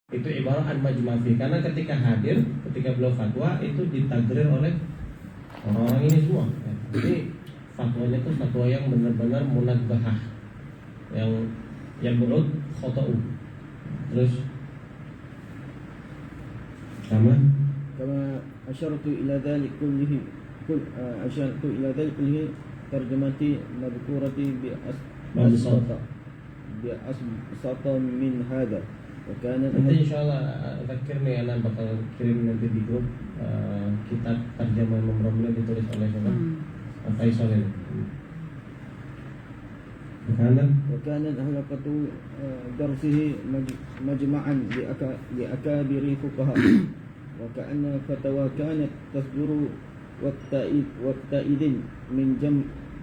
Itu ibarat an majma' fi, karena ketika hadir, ketika beliau fatwa itu ditagrir oleh orang-orang ini semua. Jadi fatwanya itu fatwa yang benar-benar munabbahah, yang berut khota'u. Terus sama أشرت إلى ذلك كله ترجمتي مذكورتي بأسبط من هذا وكان nanti insyaallah zakirni, ana bakal kirim nanti di grup kitab terjemah Imam Ramli ditulis oleh siapa? Faisal ini. وكانت حلقة درسه مجمعا لأكابر فقهاء وكأن فتوى كانت تصدر وقتئذ من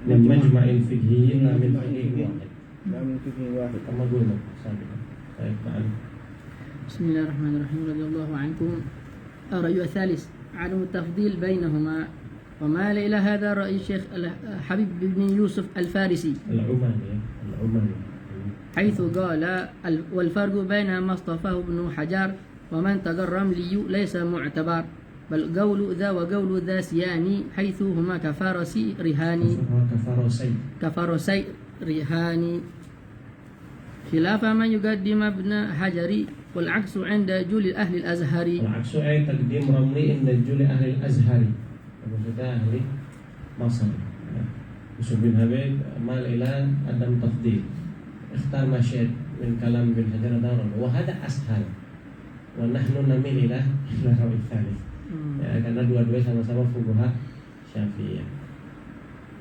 مجمع فقهي لا من فقه واحد. كما قلنا سابقا. بسم الله الرحمن الرحيم. رضي الله عنكم. الرأي الثالث عدم التفضيل بينهما، ومال إلى هذا رأي الشيخ حبيب بن يوسف الفارسي العماني حيث قال والفرق بين ما اصطفاه ابن حجر ومن تجرم لي ليس معتبر، بل قول ذا وقول ذا سياني حيث هما كفارسي رهاني خلاف من يقدم ابن حجر، والعكس عند جل أهل الأزهر. العكس أي تقديم رملي عند جل أهل الأزهر، maksudnya ahli Masar. Yusuf bin Habib mal ila adam tafdil ikhtar masyad min kalam bin Hajar ad-Darani wa hada ashal wa nahnu namil ila rawi tsalits. Ya, karena dua-dua sama-sama fuqaha Syafi'iyah.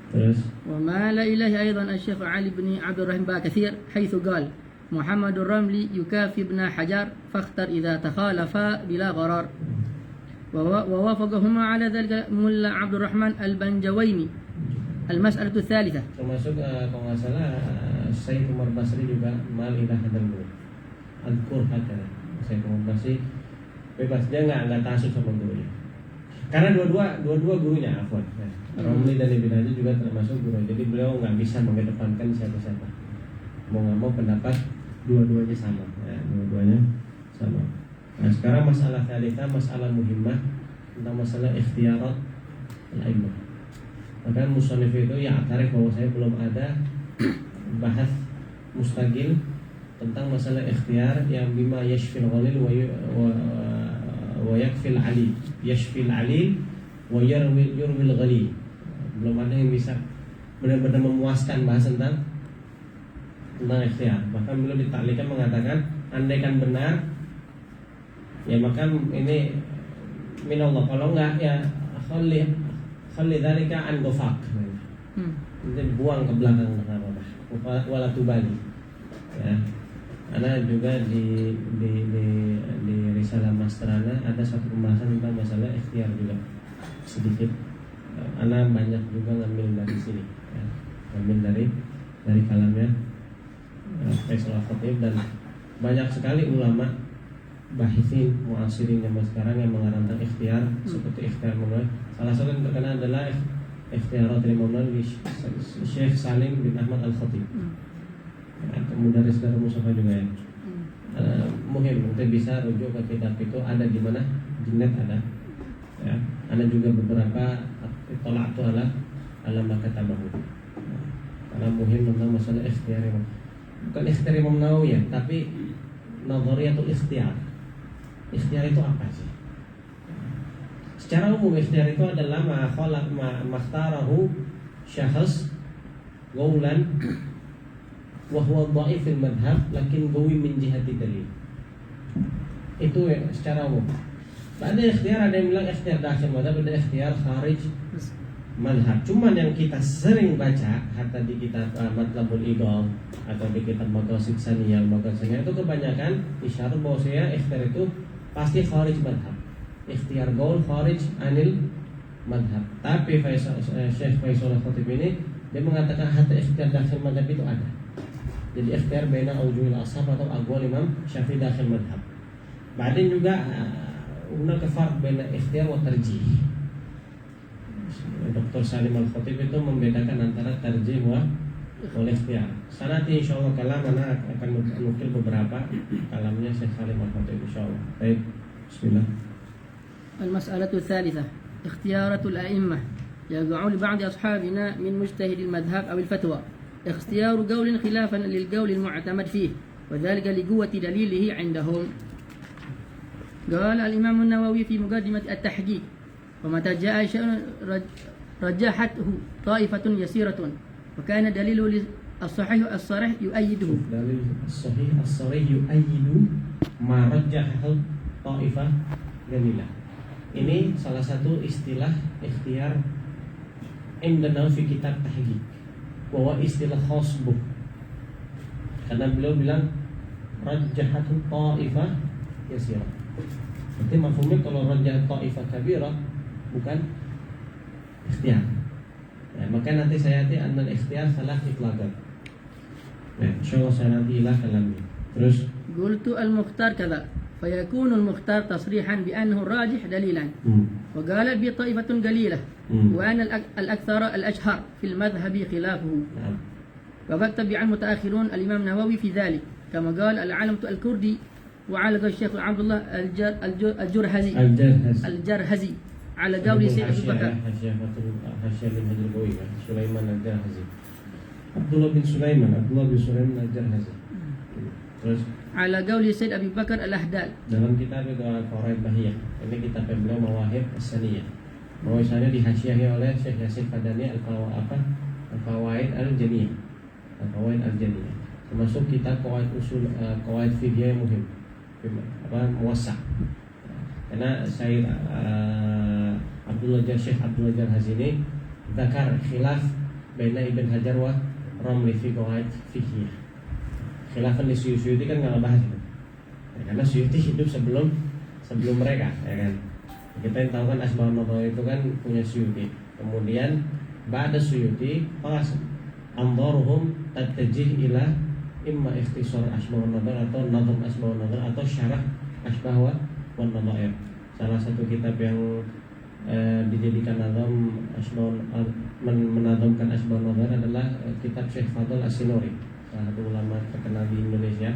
Terus wa mala ilahi aidan asy-Syaikh Ali bin Abdurrahim Bakatsir haitsu qala Muhammad ar-Ramli yukafi ibn Hajar fakhtar idza takhalafa bila gharar. ووافقهما على ذلك ملا عبد الرحمن البنجويني. المسألة الثالثة termasuk kalau nggak salah Syekh Umar Basri juga mal ilah hadal guru al-Qur kata Syekh Umar Basri bebas, dia nggak taksub sama gurunya karena dua-dua gurunya afwan. Romli dan Ibn Hajar juga termasuk guru, jadi beliau nggak bisa mengedepankan siapa-siapa, mau nggak mau pendapat dua-duanya sama ya, dua-duanya sama. Nah sekarang masalah thalithah, masalah muhimmah tentang masalah ikhtiyarat al-a'immah. Maka musannif itu ya tarif bahwa saya belum ada bahas mustaqil tentang masalah ikhtiyar yang bima yashfil ghalil wa yakfil alil, yashfil alil wa yurwil ghalil. Belum ada yang bisa benar-benar memuaskan bahas tentang ikhtiyar. Bahkan beliau ditaklikan mengatakan andaikan benar ya maka ini minallah, kalau enggak ya khalli dzalika an ghafak. Nanti buang ke belakang enggak apa-apa. Wala tubali. Ya. Karena juga di risalah Mastrana ada satu pembahasan tentang masalah ikhtiar juga sedikit. Ana banyak juga ngambil dari sini ya. Ngambil dari kalamnya Faisal Al-Khatib, dan banyak sekali ulama bahisin muasirin zaman sekarang yang mengarang tentang ikhtiar seperti ikhtiar Imam Nawawi. Salah satu yang terkenal adalah ikhtiarat Imam Nawawi Syekh Salim bin Ahmad Al-Khatib. Ya, mudaris dari Mustafa juga ya. Muhim, nanti bisa rujuk ke kitab itu, ada di mana Jinnat ada. Ya, ada juga beberapa tolak ala makatabahu. Karena muhim tentang masalah ikhtiar Imam. Bukan ikhtiar Imam Nawawi ya, tapi nadhariyatul ikhtiar. Ikhtiar itu apa sih? Secara umum ikhtiar itu adalah makhtarahu syakhs qawlan wa huwa dha'iful madhhab lakin qawi min jihati dalil. Itu ya secara umum. Ada ikhtiar, ada yang bilang ikhtiar dakhil madhhab, ada ikhtiar kharij madhhab. Cuman yang kita sering baca hatta di kitab Matlabul Idol atau di kitab Maqasid Saniyah itu kebanyakan isyarat bahwa saya ikhtiar itu pasti kharij madhab, ikhtiar gaul kharij anil madhab. Tapi Syekh Faisal Al-Khatib ini dia mengatakan hatta ikhtiar dakhil madhab itu ada. Jadi ikhtiar baina aujuhil ashab atau aqwal Imam Syafi'i dakhil madhab. Badan juga hunaka farq baina ikhtiar wa tarjih. Dr. Salim Al-Khatib itu membedakan antara tarjih wa boleh ikhtiar. Nanti insya Allah kalam mana akan nukil beberapa kalamnya Syekh Salim Al-Khatib insya Allah. Baik, Bismillah. المسألة الثالثة اختيارات الأئمة يقع لبعض أصحابنا من مجتهد المذهب أو الفتوى اختيار قول خلافا للقول المعتمد فيه وذلك لقوة دليله عندهم. قال الإمام النووي في مقدمة التحقيق ومتى جاء شيء رجحته طائفة يسيرة وكان دليله الصحيح الصريح يؤيده. Dalil sahih as-sarih yu'ayyidu ma rajjahahu ta'ifah jamilah. Ini salah satu istilah ikhtiar indana fi kitab tahqiq bahwa istilah khasbuh, karena beliau bilang rajjahatu ta'ifah yasirah. Berarti mafhumnya kalau rajjahat ta'ifah kabirah bukan ikhtiar. Ya, maka nanti saya anal ikhtiar salah itlaqan. Ya, insyaallah saya nanti ilah kalamnya. Terus قلت المختار كذا فيكون المختار تصريحا بأنه الراجح دليلا وقال بي طائفة قليلة وأنا الأكثر الأشهر في المذهب خلافه. نعم. وقد تبع المتأخرون الإمام النووي في ذلك كما قال العلمة الكردي وعلق الشيخ عبد الله الجرهزي على قول سيد أبي بكر. حاشية من هجر قوي سليمان الجرهزي عبد الله بن سليمان الجرهزي. Terus على قول سيد أبي بكر الأحدال dalam kitab itu Al-Fawaid Bahiyah, ini kitab beliau Mawahib As-Saniyah. Bahwasanya dihasyiahi oleh Syekh Yasin Fadani Al-Fawaid Al-Janiyah. Al-Fawaid Al-Janiyah. Termasuk kitab qawaid usul qawaid fiqhiyah yang muhim. Muwassa'. Karena Syekh Syekh Abdullah Jarhazi ini dzakar khilaf baina Ibn Hajar wa Ramli fi qawaid fiqhiyah. Khilafan di Suyuti kan nggak ngebahas itu, ya, karena Suyuti hidup sebelum mereka, ya kan. Kita yang tahu kan Asbahun Nadhar itu kan punya Suyuti. Kemudian ba'da Suyuti pas anzaruhum tattajih ila imma ikhtisar Asbahun Nadhar atau nazm Asbahun Nadhar atau syarah Asbah wa Nadhair. Salah satu kitab yang dijadikan nazam menazamkan Asbahun Nadhar adalah kitab Syekh Fadl As-Sinuri, salah satu ulama terkenal di Indonesia,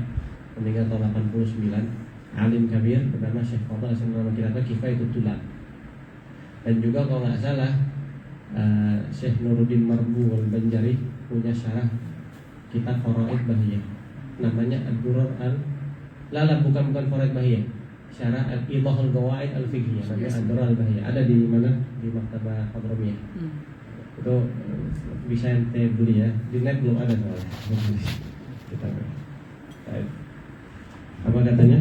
meninggal tahun 89, alim kabir bernama Syekh Fadl As-Sinuri, nama kitabnya Kifayatul Tulab. Dan juga kalau nggak salah Syekh Nuruddin Marbu Al-Banjari punya syarah kitab Faraid Bahiyah, namanya Ad-Durar bukan Faraid Bahiyah, syarah Al-Idahul Qawaid Al-Fiqhiyah, namanya Ad-Durar Al-Bahiyah. Ada di mana? Di Maktabah Hadramiyah. Itu bisa ente beli ya, di net belum ada soalnya. Apa katanya?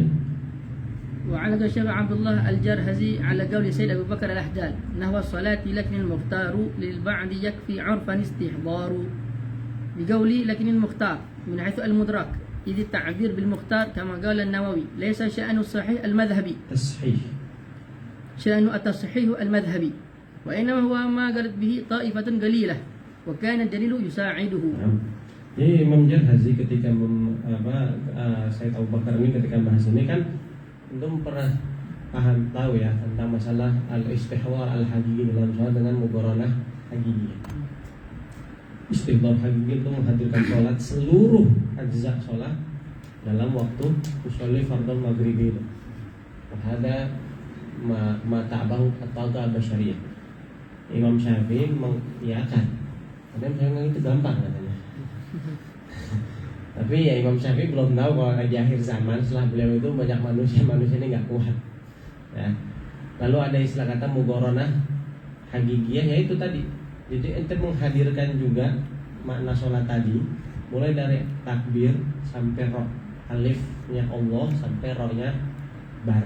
وعلق الشيخ عبد الله الجرهزي على قول سيد أبي بكر الأحدال نحو الصلاة لكن المختار للبعض يكفي عرفا استحضار بقولي لكن المختار من حيث المدرك إذ التعبير بالمختار كما قال النووي ليس شأن الصحيح المذهبي شأن التصحيح المذهبي وإنما هو ما قالت به طائفة قليلة وكان الدليل يساعده. Ini Imam Jarhazi ketika Said Abu Bakar ini ketika bahas ini kan belum pernah tahu ya tentang masalah al-istihwar al-haqiqi dalam sholat dengan muqaranah haqiqiyah. Istihwar haqiqi itu menghadirkan sholat seluruh ajza sholat dalam waktu usolli fardhu maghribi itu. Ada ma ta'bahu at-taqa al-basyariyah. Imam Syafi'i mengiyakan. Kadang saya itu gampang katanya. Tapi ya Imam Syafi'i belum tahu kalau di akhir zaman setelah beliau itu banyak manusia ini nggak kuat. Ya. Lalu ada istilah kata mugoronah hagigiyah, yaitu tadi. Jadi ente menghadirkan juga makna sholat tadi, mulai dari takbir sampai roh, alifnya Allah sampai rohnya bar.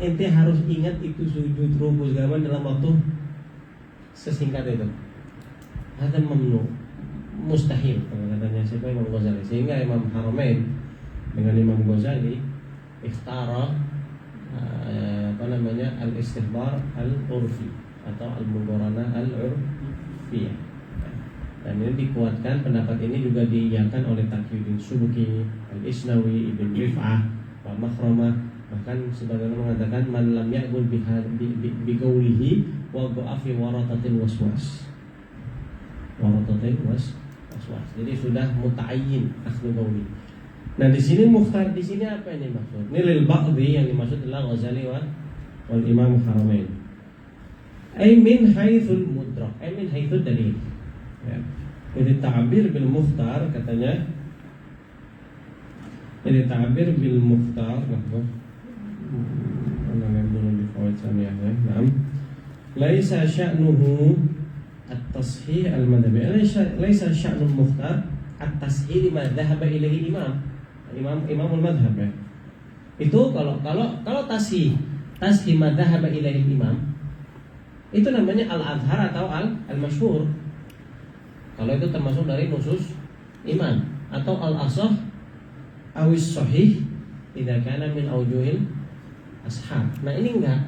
Ente harus ingat itu sujud ruku segala dalam waktu sesingkat itu. Ada memnu mustahil katanya siapa Imam Ghazali. Sehingga Imam Haramain dengan Imam Ghazali ikhtara al-istihbar al-urfi atau al-muqaranah al-urfiyah. Dan ini dikuatkan, pendapat ini juga diiyakan oleh Taqiyuddin Subki, Al-Isnawi, Ibn Rif'ah, Pak Makhramah. Bahkan sebagaimana mengatakan man lam ya'qul biqaulihi wa dha'a fi waratatil waswas. Waratatil was-was. Jadi sudah muta'ayyin akhdhu qawli. Nah, di sini mukhtar di sini apa ini maksud? Ini lil ba'dhi, yang dimaksud adalah Ghazali wal Imam Haramain. Ay min haitsul mudrak, ay min haitsul dalil. Ya. Jadi ta'bir bil mukhtar katanya, jadi ta'bir bil mukhtar laisa sya'nuhu at-tashih al-madhhabi. Laisa sya'nul mukhtar at-tashih lima dhahaba ilaihi imamul madhhab ya. Itu kalau tashih madhhaba ilaihi imam, itu namanya al-adhar atau al-masyhur. Kalau itu termasuk dari nusus imam, atau al-asah awis sahih idza kana min aujuhil ashab. Nah, ini enggak,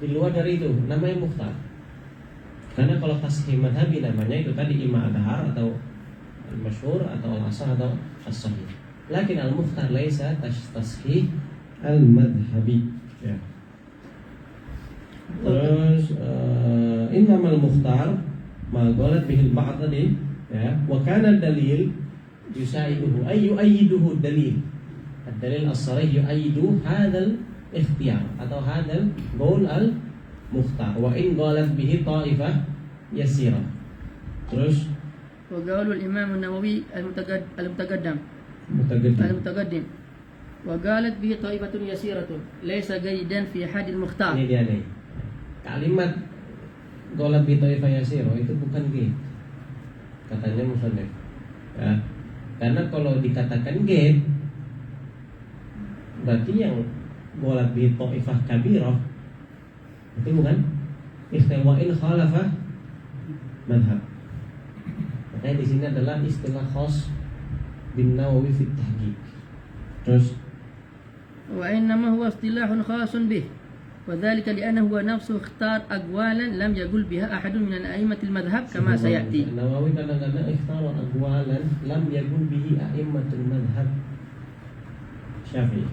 di luar dari itu namanya mukhtar. Karena kalau tashih madhabi namanya itu tadi imam adhar atau al-masyhur atau al-asah atau as-sahih. Lakin al-mukhtar laisa tashih al-madhabi ya. Terus innamal mukhtar ma qalat bihil ba'd tadi ya, wa kana dalil yusaiduhu ay yu'ayyiduhu dalil. Ad-dalil as-sarih yu'ayyidu hadzal ikhtiyar atau hadzal qaul al-mukhtar wa in qalat bihi ta'ifah yasira. Terus wa qaul al-Imam an-Nawawi al-mutaqaddim wa qalat bihi ta'ifatun yasiratun laysa qaydan fi hadil mukhtar. Ini dia nih. Kalimat qalat bihi ta'ifah yasira itu bukan gate, katanya musannif ya. Karena kalau dikatakan gate berarti yang qalat bihi ta'ifah kabirah itu bukan ikhtiwa'in khalafah madhab. Makanya di sini adalah istilah khas bin Nawawi fi tahqiq. Terus wa innama huwa istilahun khasun bih wa dhalika li'annahu huwa nafsuhu ikhtar aqwalan lam yaqul biha ahadun min al-a'immatil madhhab kama sayati. Nawawi kadang-kadang ikhtar aqwalan lam yaqul bihi a'immatul madhhab Syafi'i.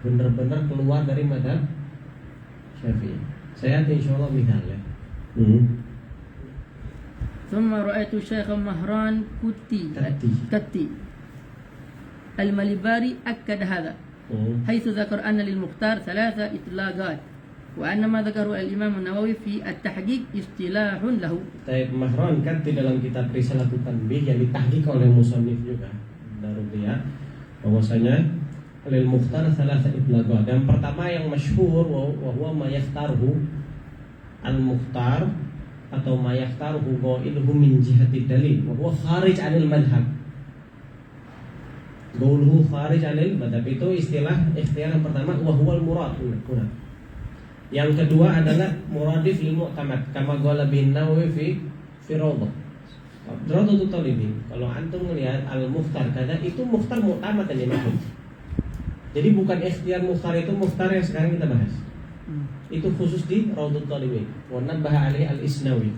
Benar-benar keluar dari madhab Syafi'i. Saya insyaallah misalnya. ثم رأيت الشيخ مهران كتي المليباري أكد هذا حيث ذكر أن للمختار 3 إطلاقات وأن ما ذكره الإمام النووي في التحقيق اصطلاح له. Taib Mahran Katti dalam kitab Risalatul Tanbih yang ditahqiq oleh musannif juga Darubiyah, bahwasanya lil mukhtar 3 itlaqat. Yang pertama yang masyhur wa huwa ma yaftaruhu al-mukhtar atau ma yaftaruhu qailuhu min jihati dalil wa huwa kharij 'anil madhhab. Qauluhu kharij 'anil madhhab itu istilah ikhtiar yang pertama wa huwal murad. Yang kedua adalah muradif lil mu'tamad kama qala bin Nawawi fi Rawdatul Talibin. Kalau antum melihat al-mukhtar kada itu mukhtar mu'tamad yang dimaksud. Jadi bukan ikhtiar mukhtar itu mukhtar yang sekarang kita bahas. Itu khusus di Rawdatul Talibin. Wa nabaha alaihi al-Isnawi.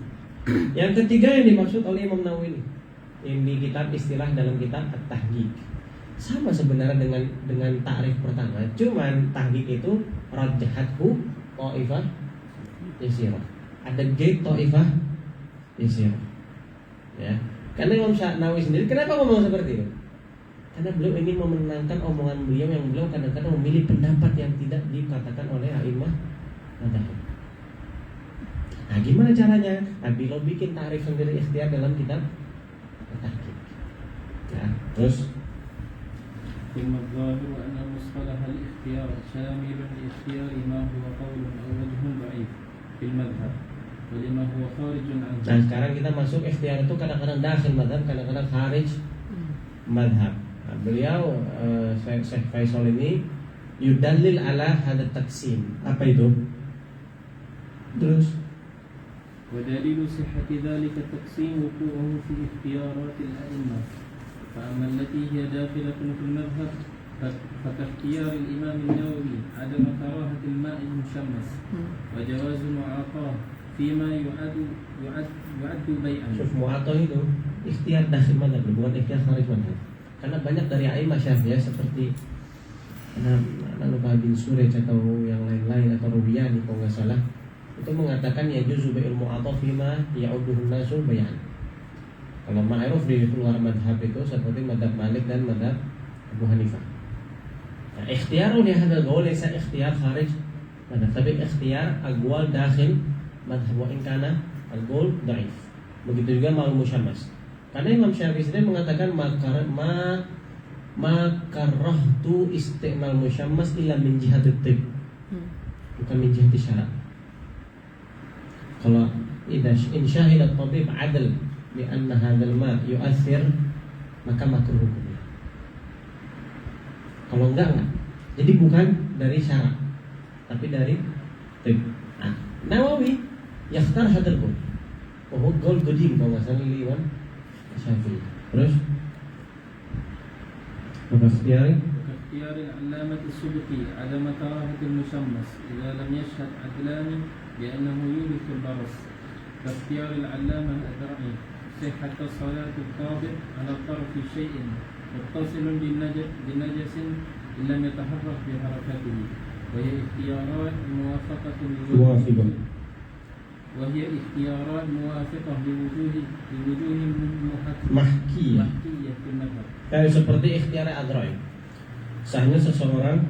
Yang ketiga yang dimaksud oleh Imam Nawawi ini di kitab istilah dalam kitab At-Tahqiq. Sama sebenarnya dengan ta'rif pertama, cuman tahqiq itu rajhathu ta'ifah yasirah. Ada gate ta'ifah yasirah. Ya. Karena Imam Nawawi sendiri kenapa ngomong seperti itu? Karena beliau ingin memenangkan omongan beliau yang beliau kadang-kadang memilih pendapat yang tidak dikatakan oleh a'imah madhab. Nah, gimana caranya? Beliau bikin tarif sendiri ikhtiar dalam kitab At-Tahqiq. Ya, terus ثم الظاهر أن مصطلح الاختيار شامل لاختيار ما هو قول أو وجه ضعيف في المذهب ولما هو خارج عنه. Nah, sekarang kita masuk ikhtiar itu kadang-kadang dakhil madhab, kadang-kadang kharij madhab. Nah, beliau Syekh Faisal ini yudallil ala hadha taksim. Apa itu? Terus ودليل صحة ذلك التقسيم وقوعه في اختيارات الأئمة فأما التي هي داخلة في المذهب فكاختيار الإمام النووي عدم كراهة الماء المشمس وجواز معاطاه فيما يعد بيعا. Syuf mu'atoh itu ikhtiar dakhil madhab, bukan ikhtiar kharij madhab. Karena banyak dari a'imah Syafi'iyah seperti Luka bin Suraj atau yang lain-lain atau Rubiyani kalau nggak salah itu mengatakan ya juzu bai'ul mu'atoh fima ya'uduhu nasu bayan. Kalau ma'ruf di luar madhab itu seperti madhab Malik dan madhab Abu Hanifah. Nah, ikhtiyarun li hadal qaul laysa ikhtiyar kharij madhab, tapi ikhtiyar aqwal dakhil madhab wa in kana al-qaul dhaif. Begitu juga mal musyammas. Karena Imam Syafi'i sendiri mengatakan makarahtu istimal musyammas illa min jihatit tib, bukan min jihati syarat. Kalau in syahidat tabib adl bi anna hadzal ma yu'athir, maka makruh hukumnya. Kalau enggak. Jadi bukan dari syarat, tapi dari tib. Nawawi yakhtar hadzal qaul. Oh, qaul qadim kalau enggak salah Imam Syafi'i. Terus واختيار العلامة السبكي عدم كراهة المشمس إذا لم يشهد عدلان بأنه يورث البرص، كاختيار العلامة الأدرعي صحة صلاة الطابق على طرف شيء متصل بنجس إن لم يتحرك بحركته، وهي اختيارات موافقة لوجوه mahkiyah في المذهب. Kayak seperti ikhtiar adroy. Sahnya seseorang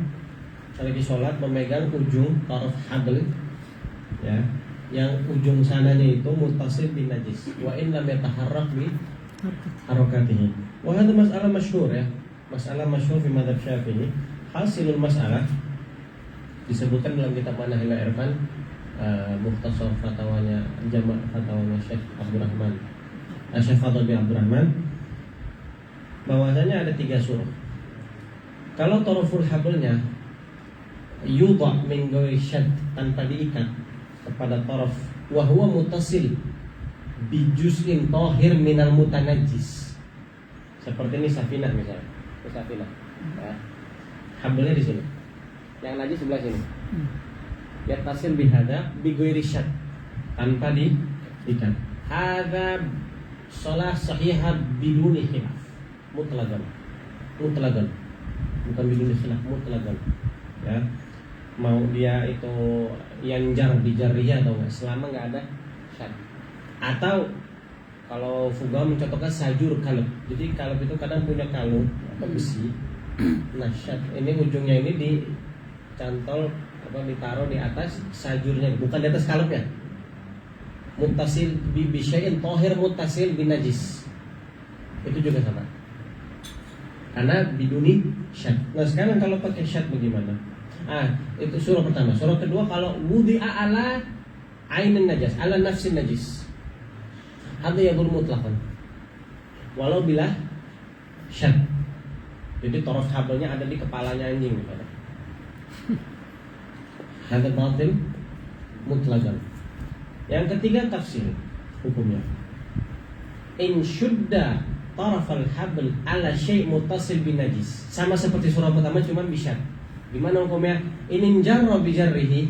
lagi sholat memegang ujung taraf habl, ya, yang ujung sananya itu muttasil bin najis. Wa in lam yataharrak bi harakatihi. Wa hadha mas'alah masyhur, ya. Masalah masyhur di madzhab Syafi'i. Hasilul mas'alah disebutkan dalam kitab Manahil Irfan, mukhtasar fatwanya Jama' fatwanya Syekh Abdurrahman, Syekh Fadl bin Abdurrahman, bahwasanya ada 3 surah. Kalau taraful hablnya yudha min ghairi syad, tanpa diikat kepada taraf, wa huwa muttasil bi juz'in tahir minal mutanajjis. Seperti ini safinah misalnya. Ini safinah. Ya. Hablnya di sini. Yang najis sebelah sini. Yattasil bihada bi ghairi syad, tanpa diikat. Hadza shalah sahihah biduni khilaf. Mutlagan, bukan biduni khilaf, mutlagan. Ya, mau dia itu yang bijariyah atau enggak, selama enggak ada syad. Atau kalau fuqaha mencontohkan sajur kalb. Jadi kalb itu kadang punya kalung atau besi. Nah, syad ini ujungnya ini dicantol ditaruh di atas sajurnya, bukan di atas kalbnya. Muttasil bi syai'in tahir muttasil bin najis. Itu juga sama. Karena biduni syad. Nah, sekarang kalau pakai syad bagaimana? Itu surah pertama. Surah kedua, kalau wudi'a ala ainin najas, ala nafsin najis, hadza yaqul mutlaqan, walau bila syad. Jadi taraf hablnya ada di kepalanya anjing misalnya. Hadza batil mutlaqan. Yang ketiga, tafsir hukumnya. In syudda tarafal habl ala syai' muttasil bin najis. Sama seperti surah pertama, cuman bisyad. Gimana hukumnya? In jarra bi jarrihi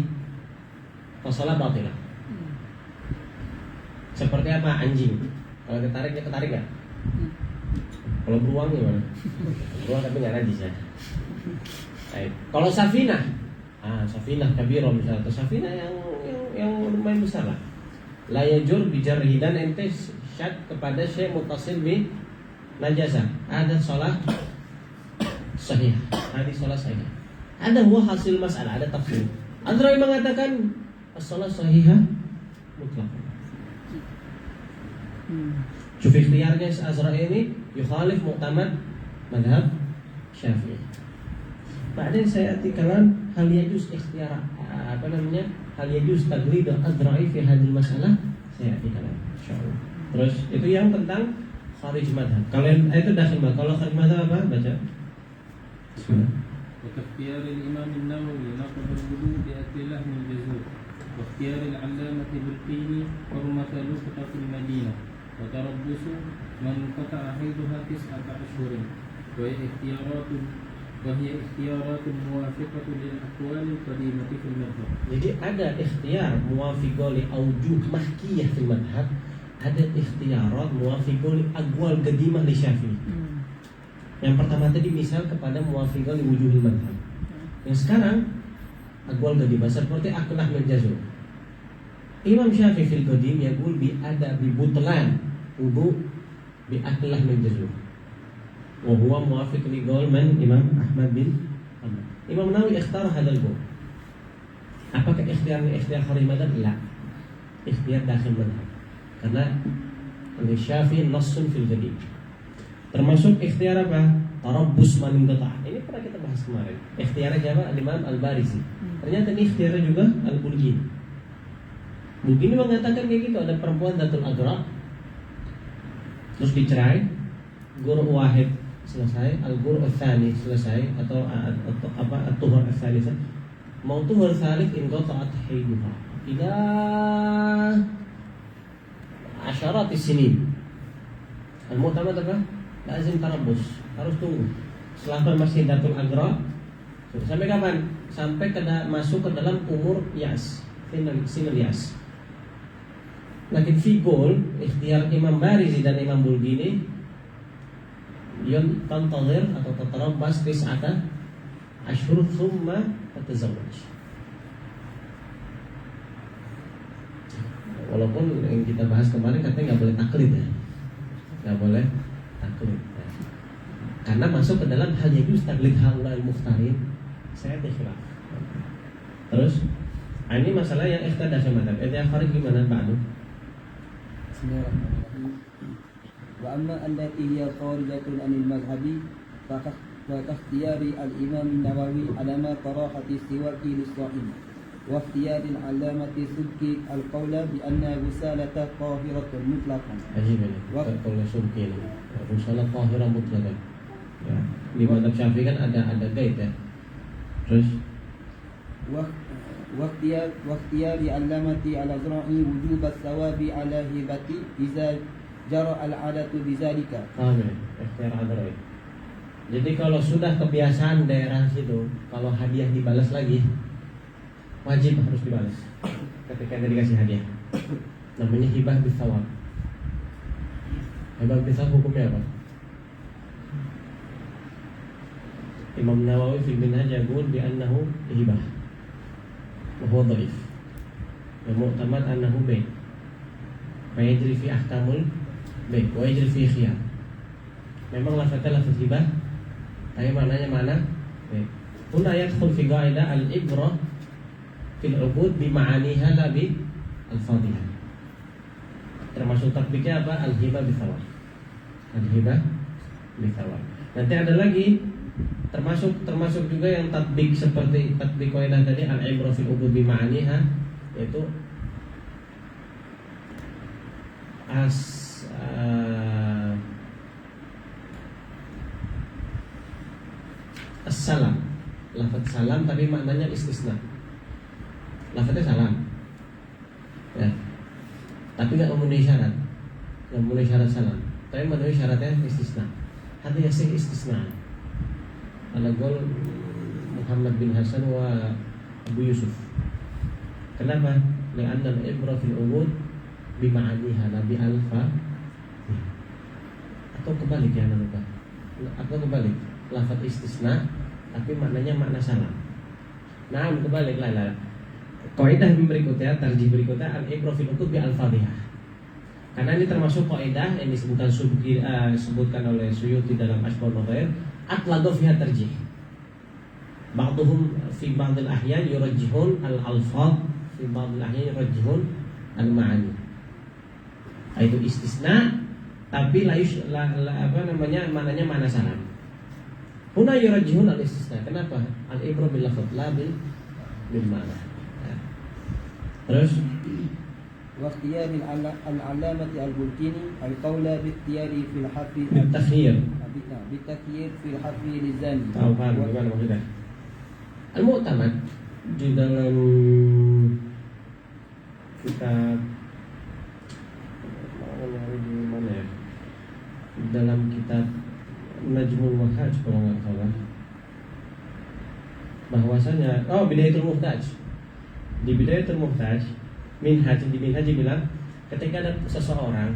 fa shalah batilah. Seperti apa? Anjing. Kalau ketarik, dia ketarik enggak? Kalau beruang gimana? Beruang tapi enggak najis ya. Baik. Kalau safinah, safinah kabirah misalnya, atau safinah yang lumayan besar lah. La yajur bi jarrihi, dan ente syad kepada syai' muttasil bi najasa, ada sholat sahih, hadis sholat sahih. Ada huwa hasil masalah, ada tafsir. Azra'i mengatakan sholat sahihah mutlak. Cuma ikhtiarnya Azra'i ini yukhalif mu'tamad madhab Syafi'i. Ba'din saya artikan hal yajuz ikhtiyar, hal yajuz taglid Azra'i fi hadhihi masalah, saya artikan insyaallah. Terus itu yang tentang kharij madhab. Kalau itu dakhil madhab. Kalau kharij madhab apa? Baca. وكاختيار الإمام النووي نقض الوضوء بأكل لحم الجزور، واختيار العلامة بالقين حرمة لقطة المدينة، وتربص من انقطع حيضها 9 أشهر، وهي اختيارات موافقة للأقوال القديمة في المذهب. Jadi ada ikhtiar muwafiqah li aujuh mahkiyah fil madhab, ada ikhtiarat muwafiqah li aqwal qadimah li Syafi'i. Yang pertama tadi misal kepada muwafiqah li wujuhil madhab. Yang sekarang aqwal qadimah seperti aqlah min jazur. Imam Syafi'i fil qadim yaqul bi ada bi butlan wudu bi'aklah min jazur. Wa huwa muwafiq li qaul man Imam Ahmad bin Hanbal. Imam Nawawi ikhtara hadzal qaul. Apakah ikhtiarnya ikhtiar kharij madhab? La. Ikhtiar dakhil madhab. Karena Syafi'i nassun fil jadid. Termasuk ikhtiar apa? Tarabbus man inqata'. Ini pernah kita bahas kemarin. Ikhtiarnya siapa? Imam Al-Barizi. Ternyata ini ikhtiarnya juga Al-Bulgini. Bulgini mengatakan kayak gitu, ada perempuan Datul Agra terus dicerai, gur wahid selesai, al-gur ats-tsani selesai atau apa at-tuhur ats-tsani. Mau tuhur tsalik inqata'at haiduha. Ila asyarat sinin. Al-mu'tamad apa? Lazim tarabbus, harus tunggu. Setelah masih Datul Agra sampai kapan? Sampai masuk ke dalam umur yas, sinul yas. Lakin fi qaul ikhtiar Imam Barizi dan Imam Bulgini yon tantazir atau tatarabbas tis'ata ashhur thumma tatazawwaj. Walaupun yang kita bahas kemarin katanya nggak boleh taklid ya, nggak boleh taklid ya. Karena masuk ke dalam hal yang taklid haulal mukhtarin, saya khilaf. Terus ini masalah yang ikhtiar sama madhab. Ikhtiar kharij gimana Pak Anu? Bismillahirrahmanirrahim. Wa amma allati hiya kharijatun anil madhhabi fakhtiyari al-Imam an-Nawawi ala ma karahati istiwaki lis-sha'im wa ikhtiyari al-allamati Subki al-qawla bi anna wisalata qahiratun mutlaqan. Ajib ini. Qawla Subki ini. Wisalah qahirah mutlaqan. Ya. Di madhab Syafi'i kan ada gaib ya. Terus واختيار علامة على زرعي وجوب الثواب على هبتي إذا جرى العادة بذلك. Amin. Ikhtiar adrai. Jadi kalau sudah kebiasaan daerah situ, kalau hadiah dibalas lagi, wajib harus dibalas. Ketika dia dikasih hadiah, namanya hibah bisawab. Hibah bisawab hukumnya apa? Imam Nawawi fil Minhaj yaqul bi annahu hibah. وهو ضعيف والمعتمد أنه بيع فيجري في أحكام البيع ويجري في خيار. Memang lafaznya lafaz hibah, tapi maknanya mana? Huna yadkhul fi qaidah al-ibrah fil 'uqud bi ma'aniha la bi al-fadhiha. Termasuk tatbiknya apa? Al-hibah bi thawab. Al-hibah bi thawab. Nanti ada lagi termasuk juga yang tatbik seperti tatbik qaidah tadi al-ibrah fil 'uqud bi ma'aniha, yaitu as-salam. Lafaz salam tapi maknanya istisna. Lafaznya salam. Ya. Tapi enggak memenuhi syarat. Enggak memenuhi syarat salam. Tapi memenuhi syaratnya istisna. Hati yasih istisna. Ala qaul Muhammad bin Hasan wa Abu Yusuf. Kenapa? Li'anna al-ibrah fil 'uqud bi ma'aniha la bi alfa. Atau kebalik ya lupa. Atau kebalik. Lafaz istisna tapi maknanya makna salam. Nah, kebalik lah. Kaidah berikutnya, tarjih berikutnya al-ibrah fil 'uqud bi al-fadhihah. Karena ini termasuk kaidah yang disebutkan oleh Suyuti dalam Asbab Nadair. Atlaqa fiha tarjih. Ba'dhum fi ba'd al-ahyan yurajjihun al-alfaz, fi ba'd al-ahyan yurajjihun al-ma'ani. Itu istisna tapi maknanya mana salam. Huna yurajjihun al-istisna. Kenapa? Al-ibrah bil lafz la bil ma'na. Terus واختيار العلامة البلقيني القول باختيار في الحرف بالتخيير في الحرف للزاني. Tahu kan bagaimana maksudnya? Al-Mu'tamad di dalam kitab mana ya? Dalam kitab Najmul Wahaj kalau nggak salah, bahwasanya Bidayatul Muhtaj. Di Bidayatul Muhtaj di Minhaj bilang ketika ada seseorang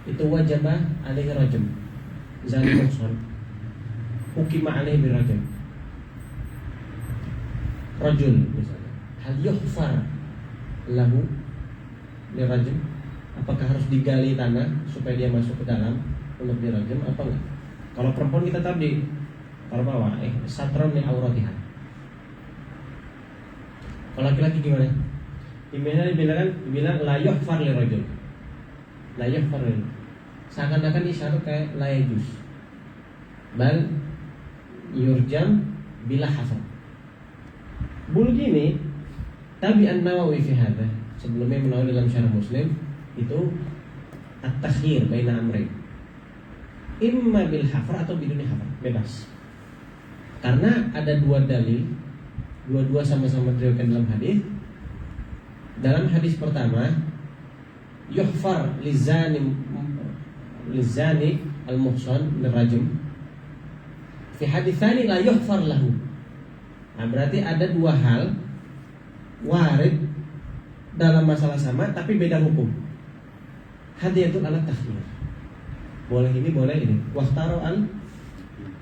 itu wajibah alaihi rajm zani muhsan hukima alaihi birajm rajul misalnya hal yuhfar lahu lirajm, apakah harus digali tanah supaya dia masuk ke dalam? untuk dirajam apa enggak? Kalau perempuan kita tahu di kalau bawah satron li auratiha. Kalau laki-laki gimana? Dibilang la yuhfar li rajul. La yuhfar li. Seakan-akan isyarat kayak la yajuz. Bal yurjam bila hafal. Bulu gini Tabi An-Nawawi fi hadha, sebelumnya menawi dalam Syarah Muslim itu at-takhyir baina amrayn. Imma bil hafar atau biduni hafar, bebas. Karena ada dua dalil, dua-dua sama-sama diriwayatkan dalam hadis. Dalam hadis pertama, yuhfar lizani al-muhsan lirajm. Fi hadis tsani la yuhfar lahu. Nah, berarti ada dua hal warid dalam masalah sama tapi beda hukum. Hadiyatul ala takhyir. Boleh ini, boleh ini. Wahtaro al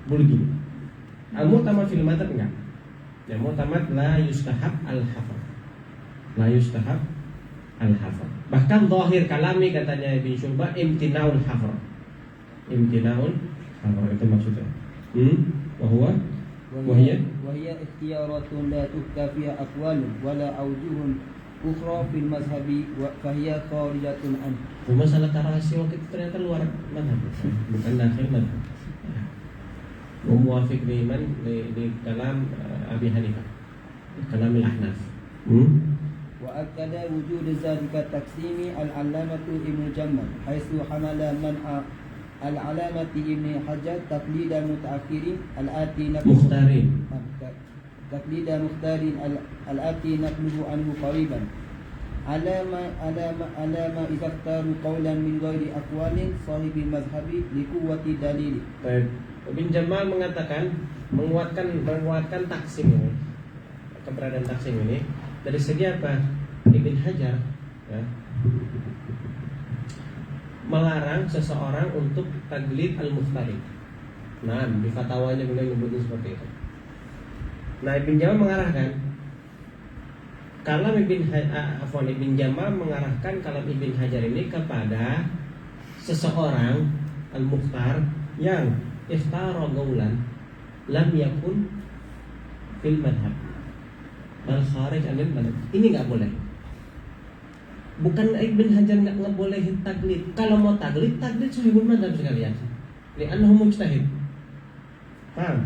bulgi. Al-mu'tamad fil madhab enggak. Yang mu'tamad la yustahab al-hafar. La yustahab al-hafar. Bahkan zahir kalami katanya Ibn Syubah imtinaul hafar. Imtinaul hafar itu maksudnya. وهي اختيارات لا تحكى فيها أقوال ولا أوجه أخرى في المذهب فهي خارجة عنه. Masalah tarasi waktu itu ternyata luar madhab, bukan dakhil madhab. Muwafiq di kalam Abi Hanifah, kalam al-Ahnaf. وأكد وجود ذلك التقسيم العلامة ابن جمل حيث حمل منع العلامة ابن حجر تقليد المتأخرين الآتي مختارين تقليد مختارين الآتي نقله عنه قريبا على ما إذا اختاروا قولا من غير أقوال صاحب المذهب لقوة دليله. Ibn Jamal mengatakan menguatkan taksim ini, keberadaan taksim ini dari segi apa? Ibn Hajar ya, melarang seseorang untuk taglid al-mukhtarin. Nah, di fatwanya beliau menyebutnya seperti itu. Nah, Ibn Jamal mengarahkan kalam Ibn Jamal mengarahkan kalam Ibn Hajar ini kepada seseorang al-mukhtar yang ikhtara qaulan lam yakun fil madhab bal kharij anil madhab. Ini enggak boleh. Bukan Ibn Hajar nggak ngebolehin taglid. Kalau mau taglid sahibul madhab sekalian. Li'annahu mujtahid. Paham?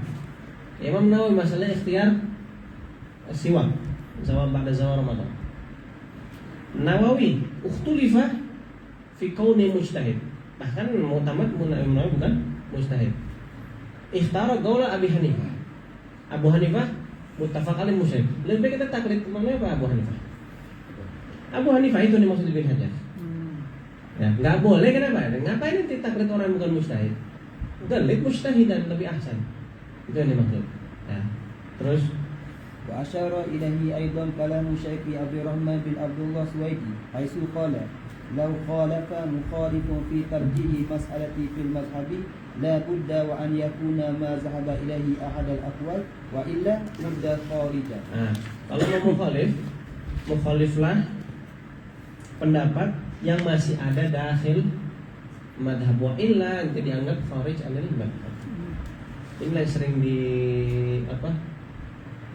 Imam Nawawi masalah ikhtiar siwak zawal ba'da zawal Ramadan. Nawawi ukhtulifa fi kauni mujtahid. Bahkan mu'tamad Imam Nawawi bukan mujtahid. Ikhtara qaula Abi Hanifah. Abu Hanifah muttafaq alaih mujtahid. Lebih baik kita taklid kemana apa Abu Hanifah? Abu Hanifah itu yang maksud Ibn Hajar. Ya, nggak boleh kenapa? Ngapain nanti taklid orang bukan mujtahid? Taklid mujtahidan lebih ahsan. Itu yang dimaksud. Ya. Terus وأشار إليه أيضا كلام الشيخ عبد الرحمن بن عبد الله السويدي حيث قال لو خالف مخالف في ترجيح مسألة في المذهب لا بد وأن يكون ما ذهب إليه أحد الأقوال وإلا بد خارجا. Kalau mau mukhaliflah pendapat yang masih ada dakhil madhab wa illa nanti dianggap kharij anil madhab. Inilah yang sering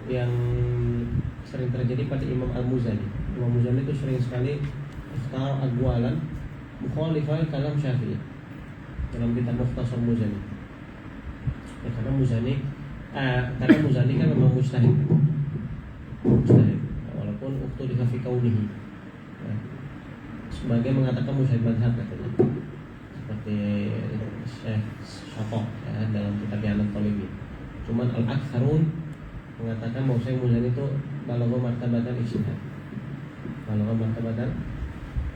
yang sering terjadi pada Imam Al-Muzani. Imam Al-Muzani itu sering sekali ikhtar aqwalan mukhalifah kalam Syafi'i dalam kitab Mukhtasar Muzani. Ya, karena Muzani kan memang mujtahid, walaupun uktulifa fi kaunihi. Ya. Sebagai mengatakan mujtahid madhab katanya. Seperti Syekh Syafaq ya, dalam kitab Yanat Talibi. Cuman al-aktsarun mengatakan bahwa Syekh Muzani itu balagha martabatan ijtihad. Balagha martabatan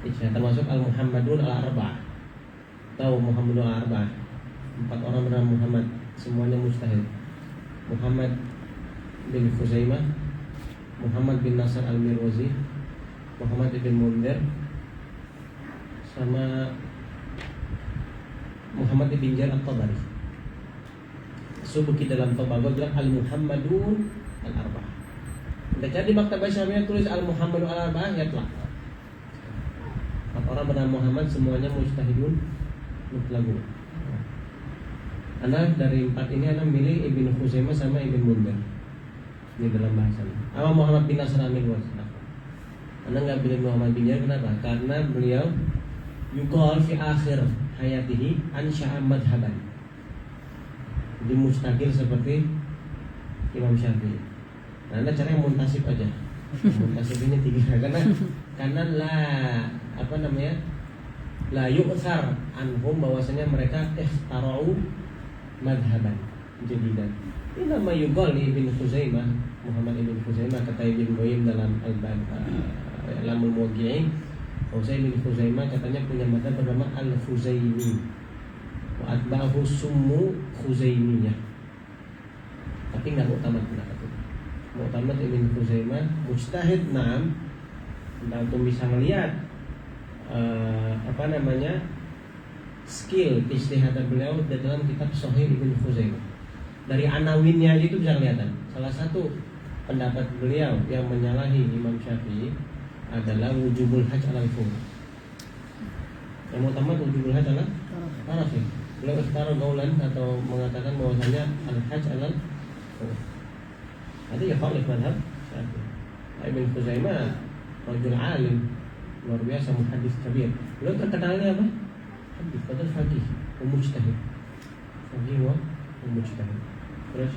ijtihad termasuk al-Muhammadun al-Arba'ah. Tahu Muhammadun al-Arba'ah? 4 orang bernama Muhammad, semuanya mujtahid. Muhammad bin Khuzaimah, Muhammad bin Nasr al-Mirwazi, Muhammad bin Mundir, sama Muhammad bin Jar al-Tabari. Subuki dalam Tobago bilang al-Muhammadun al-Arba'ah. Ketika di Maktabah Syamiyah tulis al-Muhammadun al-Arba'ah, ya telah 4 orang bernama Muhammad semuanya mujtahidun mutlagun. Anak dari 4 ini anak milih Ibnu Khuzaimah sama Ibnu Munzir. Ini dalam bahasanya. Ama Muhammad bin Nasr Al-Marwazi. Anak nggak pilih Muhammad bin Nasr kenapa? Karena beliau yuqal fi akhir hayatihi ansha'a madhaban. Jadi mustaqil seperti Imam Syafi'i. Nah, anda caranya muntasib aja. Muntasib ini 3 karena la yu'thar anhum bahwasanya mereka ihtarau madhaban jadidan. Ini nama yuqal li Ibnu Khuzaimah, Muhammad Ibnu Khuzaimah, kata Ibnu Qayyim dalam Al-Mu'allamul Muwaqqi'in. Ibnu Khuzaimah katanya punya madhab bernama Al-Khuzaimi wa atba'ahu summu Khuzaimiyah. Tapi nggak muktamad pendapat itu. Muktamad Ibnu Khuzaimah mujtahid, na'am. Kita untuk bisa melihat skill ijtihad beliau dalam kitab Sahih Ibnu Khuzaimah. Dari anawinnya itu bisa kelihatan. Salah satu pendapat beliau yang menyalahi Imam Syafi'i adalah wujubul hajj alal fur. Yang muktamad wujubul hajj alal taraf. Beliau ikhtar gaulan atau mengatakan bahwasanya al-hajj alal fur. Ada ya khalif madhab Syafi'i. Ibnu Khuzaimah rajul alim, luar biasa, muhaddits kabir. Beliau terkenalnya apa? Hadis, padahal faqih, mujtahid. Faqih wa mujtahid. Terus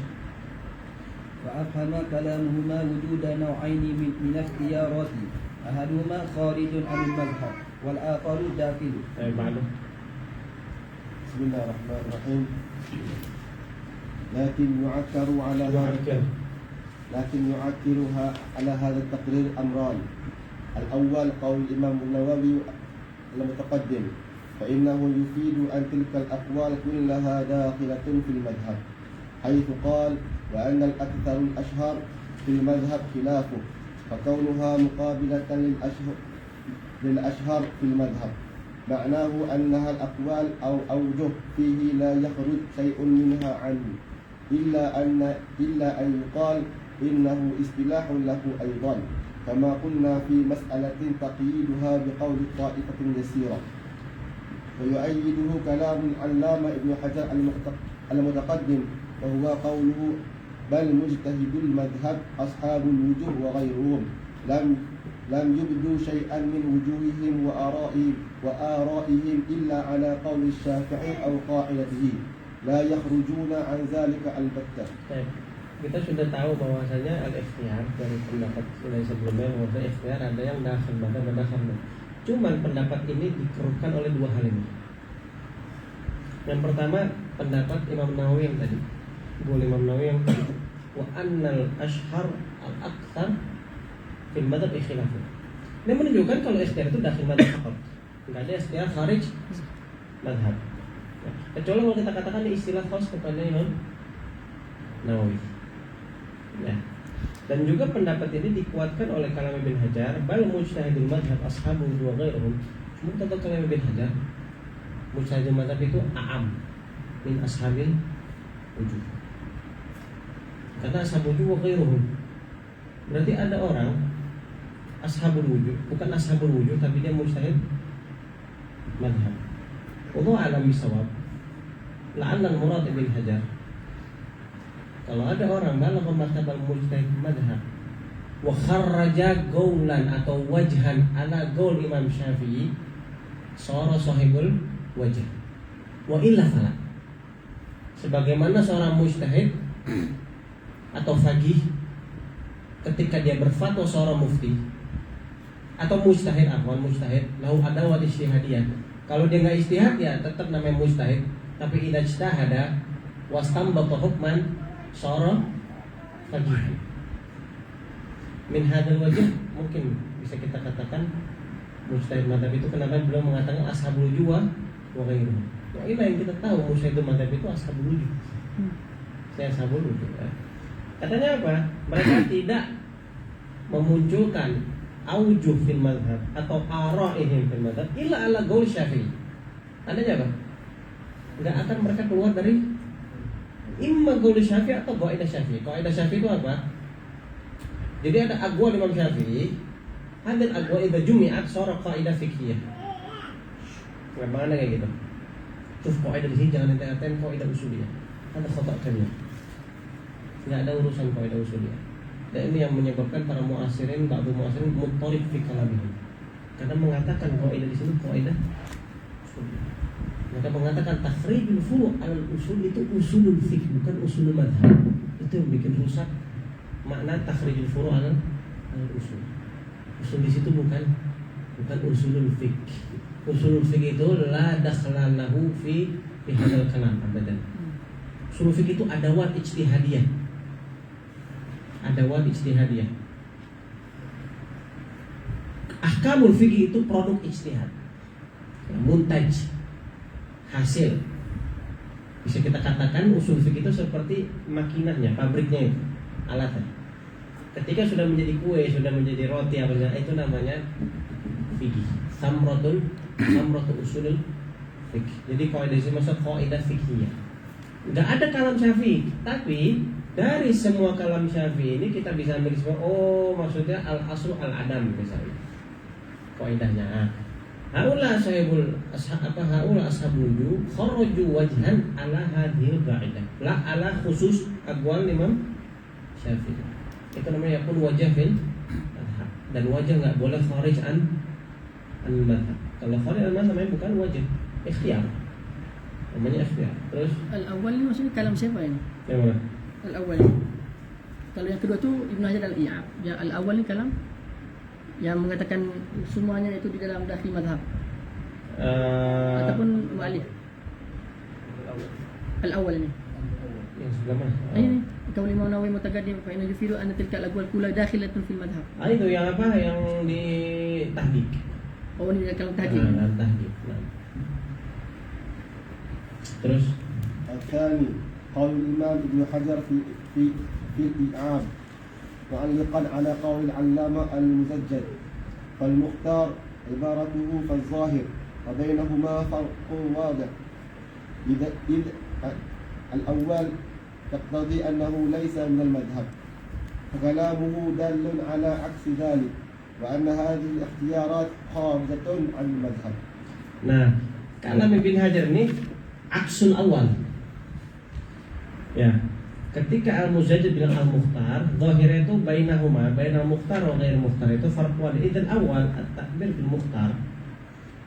وأفهم كلامهما وجود نوعين من اختيارات أحدهما خارج عن المذهب والآخر داخل. بعده بسم الله الرحمن الرحيم. لكن يعكرها على هذا التقرير أمران. الأول قول الإمام النووي المتقدم، فإنه يفيد أن تلك الأقوال كلها داخلة في المذهب، حيث قال وأن الأكثر الأشهر في المذهب خلافه، فكونها مقابلة للأشهر في المذهب معناه أنها الأقوال أو أوجه فيه لا يخرج شيء منها عنه إلا أن يقال إنه اصطلاح له أيضا، كما قلنا في مسألة تقييدها بقول طائفة يسيرة. ويؤيده كلام العلامة ابن حجر المتقدم، وهو قوله بل مجتهد المذهب أصحاب الوجوه وغيرهم لم يبدوا شيئا من وجوههم وآرائهم إلا على قول الشافعي أو قاعدته لا يخرجون عن ذلك البتة. Kita sudah tahu bahwasanya al-ikhtiyar dari pendapat sebelumnya, bahwa ikhtiyar ada yang dakhil madhab dan dakhil madhab. Cuman pendapat ini dikeruhkan oleh 2 hal ini. Yang pertama pendapat Imam Nawawi yang tadi, Imam Nawawi yang wa annal ashhar al-akthar fil madhab ikhilafu. Ini menunjukkan kalau ikhtiyar itu dakhil madhab faqat. Enggak ada ikhtiyar kharij madhab. Kecuali kalau kita katakan istilah khas kepada Imam Nawawi. Ya. Dan juga pendapat ini dikuatkan oleh kalam Ibn Hajar, bal mujtahidul madhab ashabu wa ghairuhum. Cuma kata kalam Ibn Hajar, mujtahidul madhab itu a'am min ashabil wujuh. Karena ashabul wujuh wa ghairuhum, berarti ada orang ashabul wujuh, bukan ashabul wujuh tapi dia mujtahid madhab. Wallahu a'lam bishawab. La'alla al-murad Ibn Hajar, kalau ada orang dalam martabat mujtahid madhab wa kharraja qaulan atau wajhan ala qaul Imam Syafi'i, sara sahibul wajh wa illa fala. Sebagaimana seorang mujtahid atau faqih ketika dia berfatwa seorang mufti atau mujtahid lahu adawat ijtihadiyah. Kalau dia enggak ijtihad ya tetap namanya mujtahid, tapi idza ijtahada wastambata hukman sara faqih. Min hadzal wajh mungkin bisa kita katakan mujtahid madhab itu. Kenapa beliau mengatakan ashabul wujuh wa ghairuhum? Ya ini yang kita tahu, mujtahid madhab itu ashabul wujuh. Saya ashabul wujuh. Katanya apa? Mereka tidak memunculkan aujuh fil madhab atau ara'ihim fil madhab illa ala qaul Syafi'i. Tandanya apa? Enggak akan mereka keluar dari imma qaul Syafi'i atau qaidah Syafi'i. Qaidah Syafi'i itu apa? Jadi ada aqwal Imam Syafi'i, ada aqwal idza jumi'at sara qaidah fiqhiyah. Bagaimana kayak gitu? Terus kaidah di sini jangan ente-enten kaidah usuliyah. Ada khotaknya. Enggak ada urusan kaidah usuliyah. Dan ini yang menyebabkan para muasirin, ba'du muasirin muttarif fi kalamihim. Karena mengatakan kaidah di sini kaidah usuliyah. Mereka mengatakan takhrijul furu' al usul itu usulul fiqh, bukan usulul madhab. Itu yang bikin rusak makna takhrijul furu' al usul. Usul di situ bukan usulul fiqh. Usulul fiqh itu la dakhla lahu fi hadzal kalam abadan. Usulul fiqh itu adawat ijtihadiyah. Adawat ijtihadiyah. Ahkamul fiqh itu produk ijtihad. Muntaj, hasil. Bisa kita katakan usul fiqh itu seperti makinahnya, pabriknya itu, alatnya. Ketika sudah menjadi kue, sudah menjadi roti apa itu namanya fikih. Samratul usulul fikih. Jadi kaidah ini masuk kaidah fikihnya. Enggak ada kalam Syafi'i, tapi dari semua kalam Syafi'i ini kita bisa ambil semua. Oh, maksudnya al aslu al adam misalnya. Kaidahnya. Haula sahibul haula ashabul wudu kharaju wajhan ala hadhil qaidah. La ala khusus aqwal Imam Syafi'i. Itu namanya yakun wajah fil madhab. Dan wajah enggak boleh kharij an madhab. Kalau kharij an madhab namanya bukan wajah, ikhtiyar. Namanya ikhtiyar. Terus Al-awwal ini maksudnya kalam siapa ini? yang mana? Al-awwal ini. Kalau yang kedua tu Ibnu Hajar al-I'ab. Yang al-awwal ini kalam yang mengatakan semuanya itu di dalam dakhil madhab. Ataupun mu'alif. Al-awwal ini. Yang sebelah mana? Ini kau lima nawi mutaqaddim fa inna yufidu anna tilka al-aqwal kullaha dakhilatun fil madhab. Itu yang apa? Yang di tahdid. Oh ini kalam tahdid. Tahdid. Nah. Terus الثاني قول الإمام ابن حجر في الإعاب معلقا على قول العلامة المزجد فالمختار عبارته فالظاهر وبينهما فرق واضح إذ الأول يقتضي أنه ليس من المذهب فكلامه دال على عكس ذلك وأن هذه الاختيارات خارجة عن المذهب. Nah, kalam Ibnu Hajar ini aksul awal. Ya, ketika Al-Muzajjid bilang Al-Mukhtar, zahirnya itu bainahuma, bainal mukhtar wa ghair mukhtar itu farqun. Idzan awal at-takbir bil mukhtar.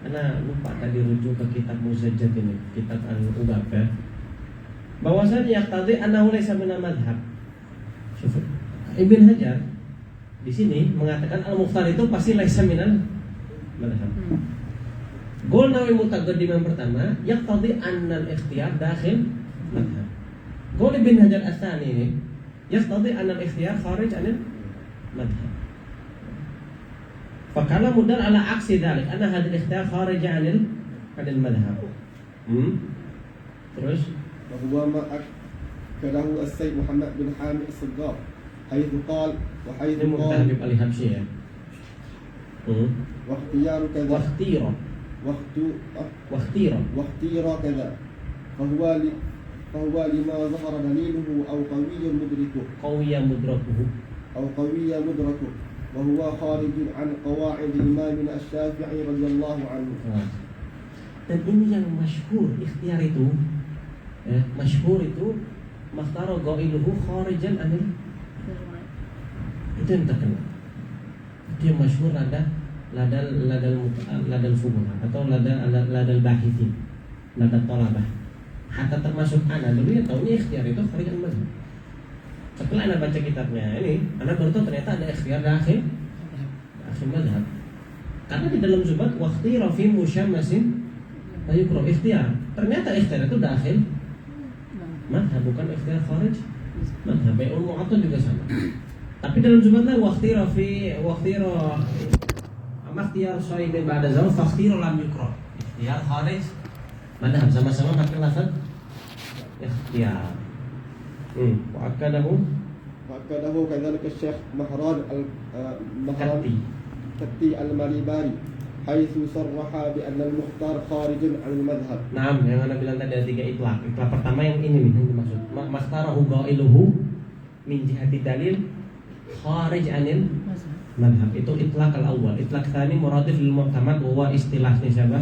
Ana lupa tadi rujuk ke kitab Muzajjid ini, kitab Al-Ubab ya. Bahwasanya yaqtadi annahu laysa min al-madhhab. Ibnu Hajar di sini mengatakan Al-Mukhtar itu pasti laysa min al-madhhab. Gol nawi mutaqaddim yang pertama yaqtadi anna al-ikhtiyar dakhil madhhab. Gol Ibnu Hajar Ats-Tsani ini yaqtadi anna al-ikhtiyar kharij anil madhhab. Fakala mudar ala aksi dzalik anna hadhihi al-ikhtiyar kharij anil madhhab. Terus وهو ما أكده السيد محمد بن حامد الصداق حيث قال وحيث ini قال Habib Ali Habsyi ya. واختيار كذا Wakhtira واختير كذا فهو لما ظهر دليله أو qawiyya مدركه وهو خارج عن قواعد إمامنا الشافعي رضي الله عنه. Dan ini yang masyhur ikhtiar itu, masyhur itu makhtaro ghailuhu kharijan anil. Itu yang terkenal. Itu yang masyhur ladal fuqaha atau ladal bahithin, ladal talabah. Hatta termasuk ana dulu yang tahunya ikhtiar itu kharijan madhab. Setelah ana baca kitabnya ini, ana baru tahu ternyata ada ikhtiar dakhil madhab. Karena di dalam Zubat waqtira fi musyammasin la yukra ikhtiar. Ternyata ikhtiar itu dakhil madhab, bukan ikhtiar kharij madhab. Bai'ul mu'attal juga sama. Tapi dalam Zubatlah waqtira ikhtiyar sahih ba'da zaman faqtira lam yukra. Ikhtiar kharij madhab sama-sama pakai lafaz ikhtiar. وأكده كذلك الشيخ مهران كتي المريباري حيث صرح بأن المختار خارج عن المذهب. Nah, yang anda bilang tadi ada 3 itlaq. Itlaq pertama yang ini nih yang dimaksud. Makhtarahu ghailuhu min jihati dalil kharij anil madhab. Itu itlaq al-awwal. Itlaq tsani muradif lil mu'tamad wa istilahnya siapa?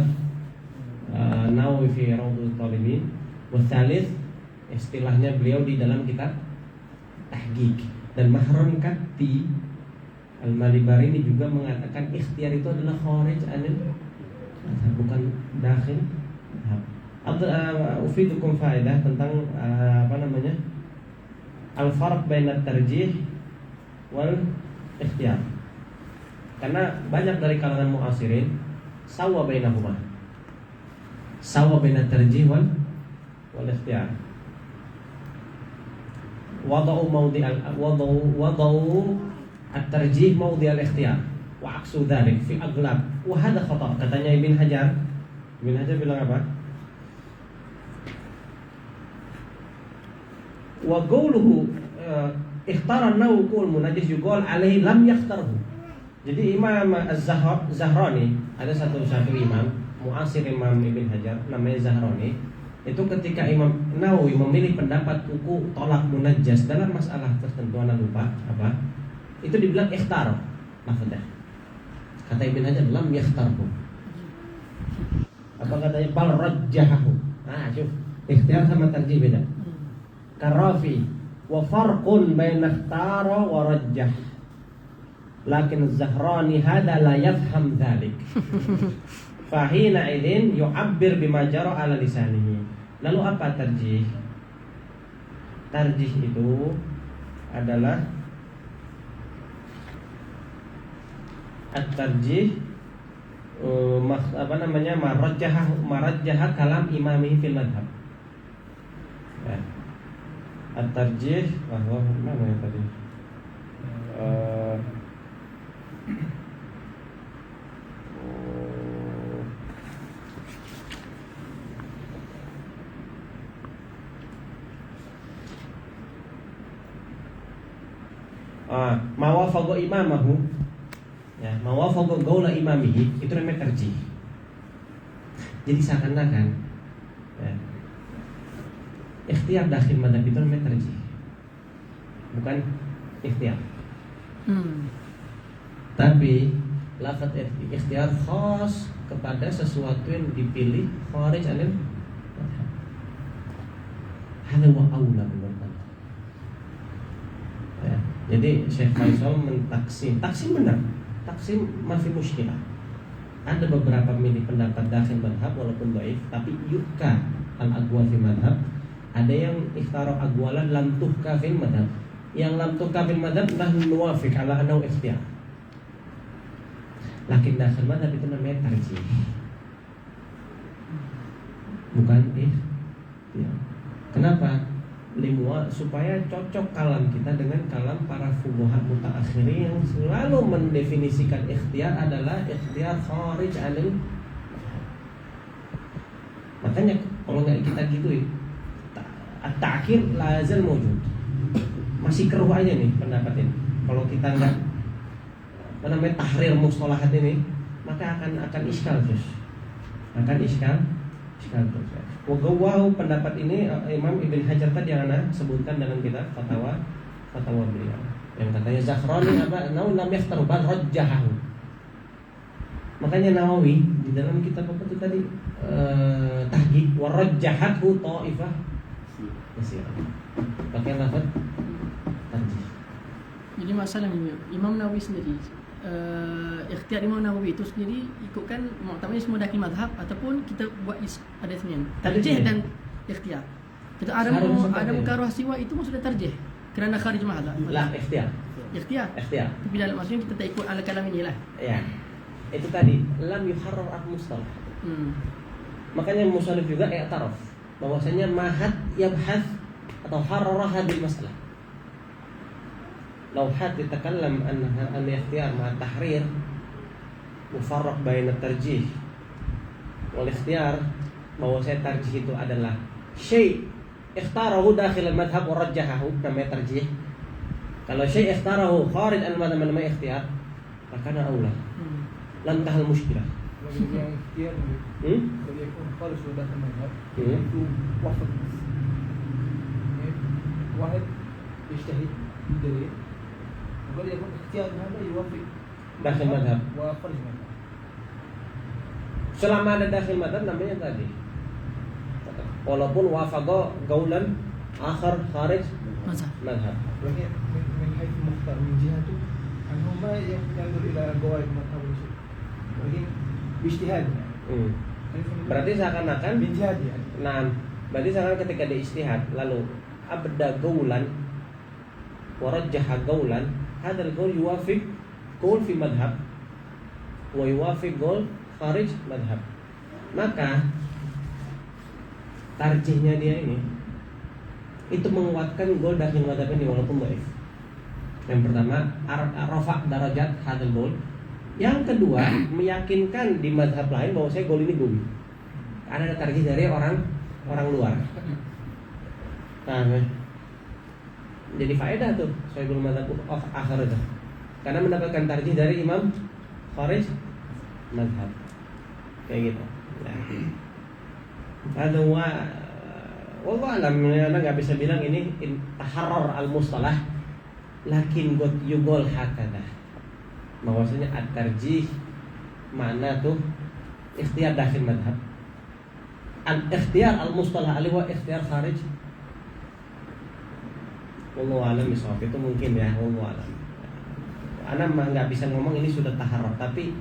Nawawi fi Rawdatul Talibin. Wasalith, istilahnya beliau di dalam kitab Tahqiq. Dan Mahram Katti Al-Malibari ini juga mengatakan ikhtiar itu adalah kharij anil, bukan dakhil. Ufidukum faedah tentang al-farq baina tarjih wal ikhtiyar. Karena banyak dari kalangan mu'asirin sawa bainahuma. Sawa baina tarjih wal ikhtiyar. Wada'u at-tarjih mawdi' al-ikhtiyar wa aksu dzalik fi aghlab wa hadha khata'. Katanya Ibn Hajar bilang apa? Wa qawluhu ikhtara an-Nawawi qul munajjis yuqal alaihi lam yakhtarhu. Jadi Imam Az-Zahrani, ada satu imam muasir Imam Ibn Hajar namanya Zahrani. Itu ketika Imam Nawawi memilih pendapat uku tolak munajjas dalam masalah tertentu, ana lupa apa, itu dibilang ikhtar lafadznya. Kata Ibn Hajar lam yakhtarhu. Apa katanya? Bal rajjahahu. Nah, syuf. Ikhtiar sama tarjih beda. Karafi wa farqun baina ikhtara wa rajjah. Lakin Az-Zahrani hada la yafham dzalik. Fahina idin yu'abbir bima jara ala lisanihi. Lalu apa tarjih? Tarjih itu adalah at-tarjih marajjah kalam imami fil madhab. Ya. At-tarjih bahwa mana ya tadi? Mawafago imamahu, ya, mawafago gaula imamihi, itu namanya tarjih. Jadi seakan-akan ya, ikhtiar dakhil madhab itu namanya tarjih, bukan ikhtiar. Tapi lafaz ikhtiar khas kepada sesuatu yang dipilih kharij anil madhab. Hada wa aula menurut. Ya, jadi Syekh Faisal mentaksim, taksim benar, taksim masih muskilah. Ada beberapa milih pendapat dakhil madhab walaupun dhaif, tapi yuka al-aqwal fi madhab. Ada yang ikhtara aqwalan lam tuhka fil madhab. Yang lam tuhka fil madhab nahnu nuwafiq ala annahu ikhtiyar. Lakin dakhil madhab itu namanya tarjih, bukan ikhtiyar. Kenapa? Supaya cocok kalam kita dengan kalam para fuqaha mutaakhirin yang selalu mendefinisikan ikhtiar adalah ikhtiar kharij anil. Makanya kalau nggak kita gituin, at-ta'khir lazal mawjud, masih keruh aja nih pendapat ini. Kalau kita nggak tahrir mustalahat ini, maka akan iskal terus, terus. Wagawahu pendapat ini Imam Ibn Hajar tadi yang anda sebutkan dalam kitab fatwa beliau, yang katanya Zahrani apa Nawawi lam yakhtar bal rajjahahu. Makanya Nawawi di dalam kitab apa itu tadi Tahqiq wa rajjahathu ta'ifah yasir, pakai lafaz tarjih. Jadi masalahnya Imam Nawawi sendiri, ikhtiar Imam Nawawi itu sendiri ikutkan muktamad semua dakhil madhab ataupun kita buat ada sebenarnya tarjih dan ikhtiar. Kita ada mukarrah siwa itu sudah tarjih kerana kharij madhab. Lah ikhtiar. Tapi dalam maksudnya kita tak ikut ala kalam inilah. Ya. Itu tadi lam yuharrar al-mustalah. Makanya musannif juga i'taraf bahwasanya mahad yabhath atau harrara hadil masalah. Law had yatakallam an ikhtiyar ma tahrir mufarraq baina tarjih wal ikhtiyar, bahwa saya tarjih itu adalah syai' ikhtarahu dakhil al-madhhab wa rajjahahu, namanya tarjih. Kalau syai' ikhtarahu kharij al-madhhab namanya ikhtiyar, maka ana aula. Lam tahal mushkilah. Yang ikhtiar kalau yakun kharij dakhil al-madhhab itu wafat. Wahid yajtahid bidalil. Kalau yakun ikhtiyar hada yuwafiq dakhil madhab wa kharij madhab. Selama ada dakhil madhab namanya tarjih. Walaupun wafaqa gaulan akhar kharij مذهب madhab. وهي من حيث المختار من جهته أنه ما ينظر إلى قواعد مذهب الرسول وهي باجتهاد يعني. Berarti seakan-akan من جهاد يعني. nah, berarti seakan ketika dia istihad lalu abda gaulan warajjaha gaulan, hadzal gaul yuwafiq gaul fi madhab wa yuwafiq gaul kharij madhab. Maka tarjihnya dia ini itu menguatkan gol dakhil madhab ini walaupun dhaif. Yang pertama rafa' darajat hadzal gol. Yang kedua meyakinkan di madhab lain bahwa saya gol ini gumi. Karena ada tarjih dari orang luar. Nah, jadi faedah tuh sahibul madhab akhir itu. Karena mendapatkan tarjih dari imam kharij madhab. Kayak gitu. Ada wallah alam, anda nggak bisa bilang ini taharrar al-mustalah, lakin got yugol hakada. Bahwasanya at-tarjih mana tuh ikhtiyar dakhil madhab. Al-ikhtiyar al-mustalah ali wa ikhtiyar kharij. Wallahu alam bisawab, itu mungkin ya, wallahu alam. Ana mah nggak bisa ngomong ini sudah taharrar, tapi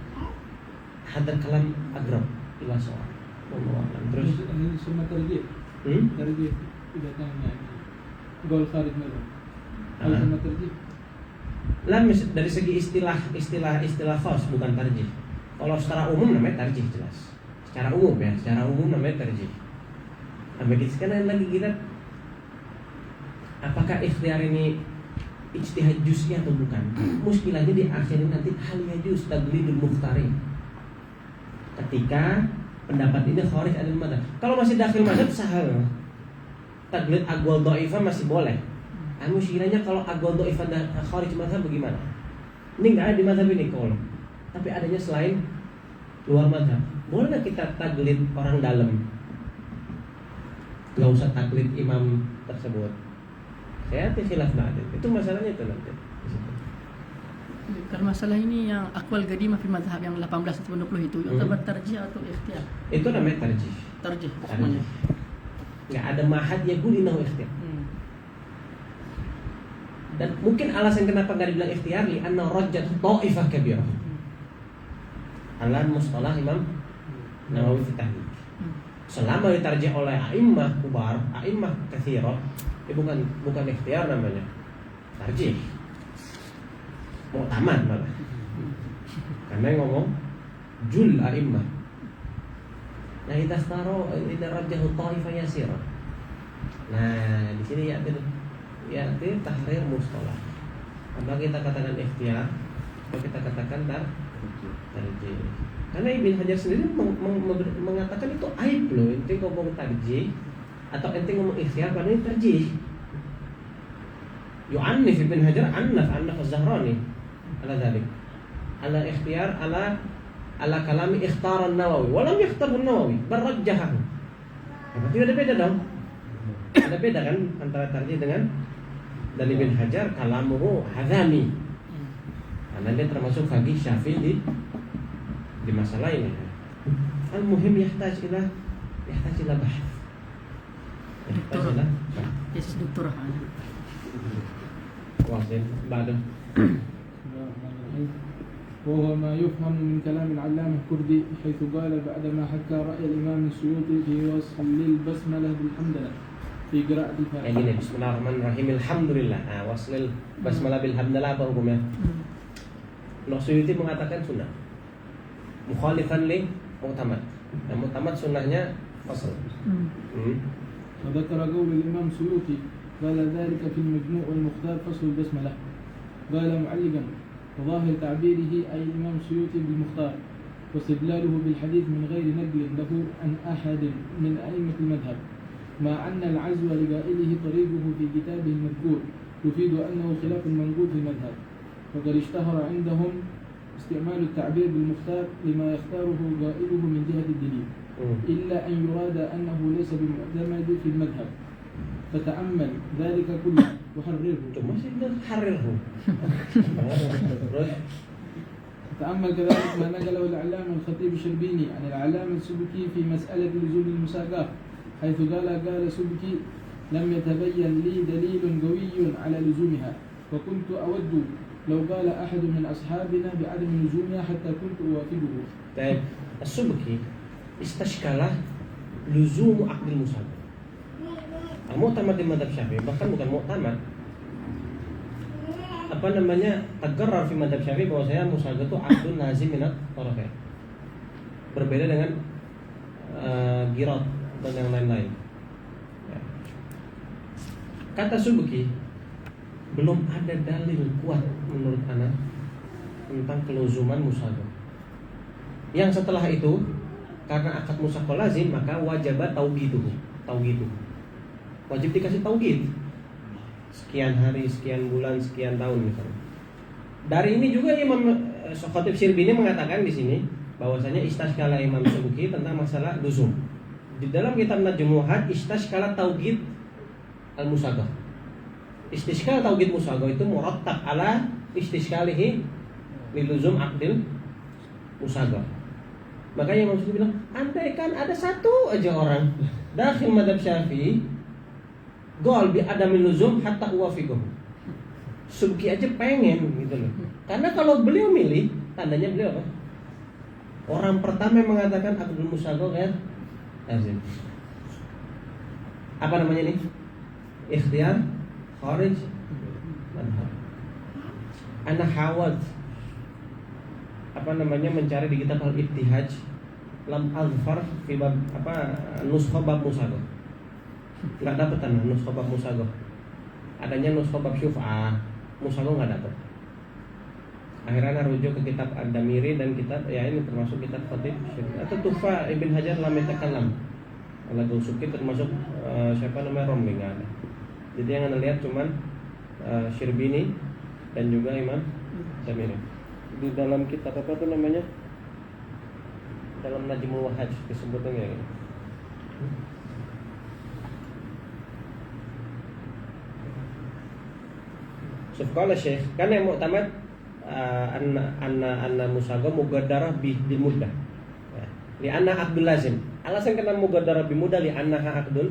hadal kalam agrab ila soal. Wallahu alam. Terus ini semua tarjih. Tarjih tidak tanya gol kharij madhab. Kalau sama tarjih lah dari segi istilah khas bukan tarjih. Kalau secara umum namanya tarjih jelas. Secara umum ya, secara umum namanya tarjih. Nah, sekarang lagi kita apakah ikhtiar ini ijtihad juz'i atau bukan? Muskilahnya di akhirnya nanti hal yajuz taqlidul mukhtari. Ketika pendapat ini kharij anil madhab. Kalau masih dakhil madhab sahal. Taqlid aqwal dhaifah masih boleh. Muskilahnya kalau aqwal dhaifah dan kharij madhab bagaimana? Ini enggak ada di madhab ini kalau. Tapi adanya selain luar madhab. Boleh nggak kita taqlid orang dalam? Enggak usah taqlid imam tersebut. Saya khilaf ba'd. Itu masalahnya itu nanti. Karena masalah ini yang akwal qadimah fi madhab yang 18 atau 20 itu yaitu tarjih atau ikhtiyar. Itu namanya tarjih. Tarjih semuanya. Enggak ada mahad ya gulinahu ikhtiyar. Dan mungkin alasan kenapa enggak dibilang ikhtiyar li anna rajjat dha'ifah kabirah. Alan mustalah Imam Nawawi fi tahlil. Selama ditarjih oleh a'immah kubar, a'immah katsirah, bukan ikhtiyar namanya. Tarjih. Mu'tamad malah. Karena yang ngomong jul a'immah. Nah, idza rajjahu ta'ifah yasira. Nah, di sini ya tahrir mustalah. Apa kita katakan ikhtiyar, apa kita katakan tarjih. Karena Ibn Hajar sendiri mengatakan itu aib loh. Ente ngomong tarjih atau ente ngomong ikhtiyar padahal ini tarjih. Yu'annif Ibn Hajar annaf az-Zahrani ala dzalik. Ala ikhtiyar ala kalami ikhtara an-Nawawi wa lam yakhtarhu an-Nawawi bal rajjahahu. Berarti ada beda dong. Ada beda kan antara tarjih dengan dan Ibn Hajar kalamuhu hadami. Karena dia termasuk faqih Syafi'i di masalah ini. Al-muhim yahtaj ila bahth. Doktor. Tesis doktoral. واضح بعده وهو ما يفهم من كلام العلامة الكردي حيث قال بعدما حكى رأي الإمام السيوطي في وصل البسملة بالحمدلله في قراءة الفاتحة. Yang ini Bismillahirrahmanirrahim. Alhamdulillah. Nah, waslil basmalah bilhamdalah apa hukumnya? Suyuti mengatakan sunnah. Mukhalifan li mu'tamad. Nah, mu'tamad sunnahnya fasl. وذكر قول الإمام السيوطي قال ذلك في المجموع والمختار فصل البسملة. قال معلقا وظاهر تعبيره أي الإمام السيوطي بالمختار واستدلاله بالحديث من غير نقل له عن أحد من أئمة المذهب مع أن العزو لقائله طريقه في كتابه المذكور يفيد أنه خلاف المنقول في المذهب وقد اشتهر عندهم استعمال التعبير بالمختار لما يختاره قائله من جهة الدليل إلا أن يراد أنه ليس بمعتمد في المذهب فتأمل ذلك كله وحرره. تأمل كذلك ما نقله العلامة الخطيب الشربيني عن العلامة السبكي في مسألة لزوم المساقاة، حيث قال سبكي: لم يتبين لي دليل قوي على لزومها، وكنت أود لو قال أحد من أصحابنا بعدم لزومها حتى كنت أوافقه. طيب السبكي istashkalah luzum aqdil musabah. Mu'tamad di madhab Syafi'i, bahkan bukan mu'tamad, tagarrar fi madhab Syafi'i bahwa saya musabah itu aqdun lazim minat tarafain. Berbeda dengan girat dan yang lain-lain. Ya. Kata Subki, belum ada dalil kuat menurut ana tentang keluzuman musabah. Yang setelah itu, karena akad musabah lazim, maka wajibat tauqiduh. Wajib dikasih tauqid. Sekian hari, sekian bulan, sekian tahun misalnya. Dari ini juga Imam Khatib Syrbini mengatakan di sini bahwasanya istashkala Imam Subki tentang masalah luzum. Di dalam kitab Najmuhat istashkala tauqid al-musagah. Istishkal tauqid musagah itu murattab ala istishkalihi liluzum aqdil musagah. Makanya Imam Subki bilang, andai kan ada satu aja orang dakhil madhab Syafi'i gol bi adamil luzum hatta uwafiqah. Subki aja pengen gitu loh. Karena kalau beliau milih, tandanya beliau apa? Orang pertama yang mengatakan aqdul musagah kan lazim. Apa namanya ini? Ikhtiyar kharij madhab. Ana hawat mencari di kitab Al-Ibtihaj lam azfar fi bab nuskha bab musagah. Enggak dapat nuskha bab musagah. Adanya nuskha bab syuf'ah, musagah enggak dapat. Akhirnya rujuk ke kitab Ad-Damiri dan kitab ini termasuk kitab Khatib atau Tuhfa Ibn Hajar lam yatakallam. Kalau Subki termasuk Romli enggak ada. Jadi yang Anda lihat cuman Syirbini dan juga Imam Damiri. Di dalam kitab apa tuh namanya? Dalam Najmul Wahaj disebutnya gitu. Sufqala Syekh, kan yang mu'tamad anna musagah mugaddarah bil muddah. Li anna aqdul lazim. Alasan kenapa mugaddarah bil muddah li annaha aqdul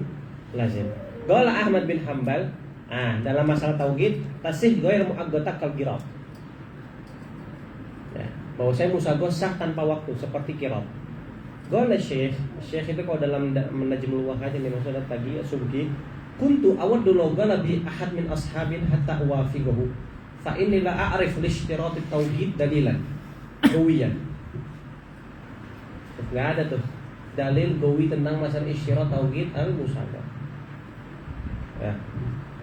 lazim. Qala Ahmad bin Hanbal, dalam masalah tauhid tasih ghair mu'aggata kal qirat. Ya, bahwa saya musagah sah tanpa waktu seperti qirat. Qala Syekh itu kalau dalam Najmul Wahaj yang dimaksud tadi Subki, kuntu awaddu law qala bi ahad min ashabin hatta uwafiqahu fa inni la a'rif li ishtirat at-tauhid dalilan qawiyan. Enggak ada tuh dalil qawi tentang masalah isyarat tauhid al-musagah. Ya.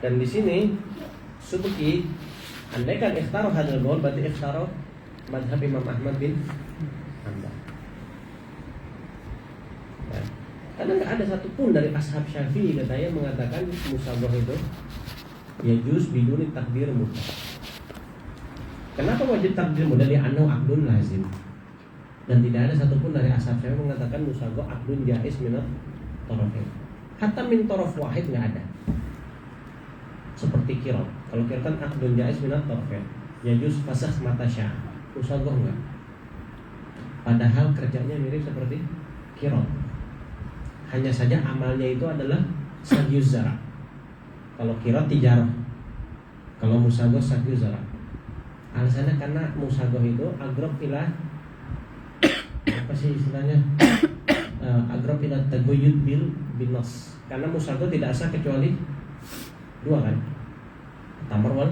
Dan di sini Subki andaikan ikhtaro hadzal qaul berarti ikhtaro madhab Imam Ahmad bin Hanbal. Ya. Karena nggak ada satupun dari ashab Syafi'i katanya mengatakan musabah itu yajuz biduni takdir mutlak. Kenapa wajib takdir mutlak? Di anau aqdun lazim. Dan tidak ada satupun dari ashab Syafi'i mengatakan musabah aqdun jaiz minat tarafain. Hatta min taraf wahid nggak ada. Seperti qirat. Kalau qirat kan aqdun jaiz minat tarafain. Yajuz fasakh mata sya'. Musabah enggak. Padahal kerjanya mirip seperti qirat. Hanya saja amalnya itu adalah sagyuz zara. Kalau qirat tijarah. Kalau musagah sagyuz zara. Alasannya karena musagah itu agrab ila apa sih istilahnya? Agrab ila tagoyud bil binas. Karena musagah tidak sah kecuali dua kan? Tamar wal.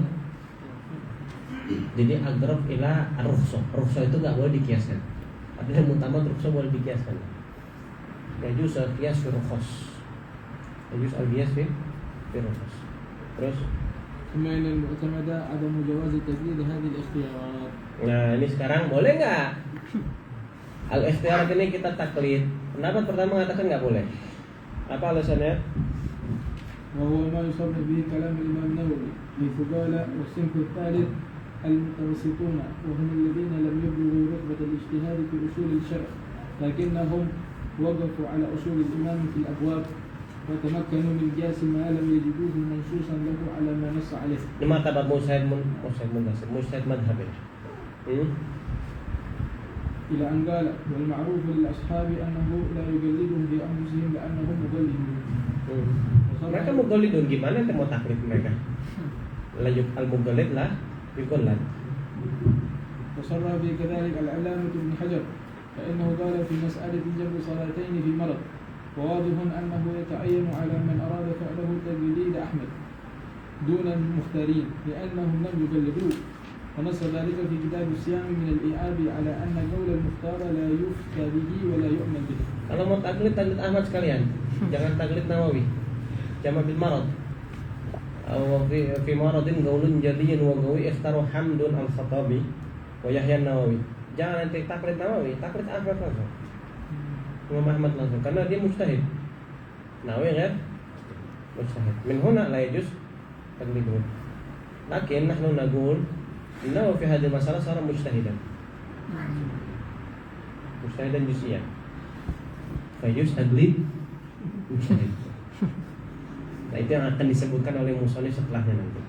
Jadi agrab ila ar-rukhsah. Rukhsah itu enggak boleh dikiaskan. Artinya mutamad rukhsah boleh dikiaskan. Yajuz al-qiyas fi rukhas. Yajuz al-qiyas fi rukhas. Terus ثم إن المعتمد عدم جواز تجديد هذه الاختيارات. Nah, ini sekarang boleh nggak? Al-ikhtiarat ini kita taklid. Pendapat pertama mengatakan nggak boleh. Apa alasannya? وهو ما يصرح به كلام الإمام النووي حيث قال والصنف الثالث المتوسطون وهم الذين لم يبلغوا رتبة الاجتهاد في أصول الشرع لكنهم وقفوا على أصول الإمام في الأبواب وتمكنوا من قياس ما لم يجدوه منصوصا له على ما نص عليه. Lima tabat mujtahid madhab. إلى أن قال والمعروف للأصحاب أنه لا يقلدهم في أنفسهم لأنهم مقلدون. Mereka mughalidun, gimana ente mau taklid mereka? Lanjut al-mughalid lah yuqallad. وصرح به كذلك العلامة ابن حجر فإنه قال في مسألة جمع صلاتين في مرض وواضح أنه يتعين على من أراد فعله تقليد أحمد دون المختارين لأنهم لم يقلدوه، ونص ذلك في كتاب الصيام من الإياب على أن قول المختار لا يفتى به ولا يؤمن به. Kalau mau taklid Ahmad sekalian, jangan taklid Nawawi. Jama bil marad. Aw fi maradin qaulun jadiyun wa qawi ikhtaru Hamdun al-Khattabi wa Yahya an-Nawawi. Jangan nanti taklid Nawawi, taklid Ahmad langsung. Imam Ahmad langsung karena dia mujtahid. Nawawi kan mujtahid. Min huna la yajuz taqliduhu. Lakin nahnu naqul innahu fi hadhihi masalah sara mujtahidan. Mujtahidan juz'iyyan. Fayus taqlid mujtahid. Nah itu yang akan disebutkan oleh musannif setelahnya nanti.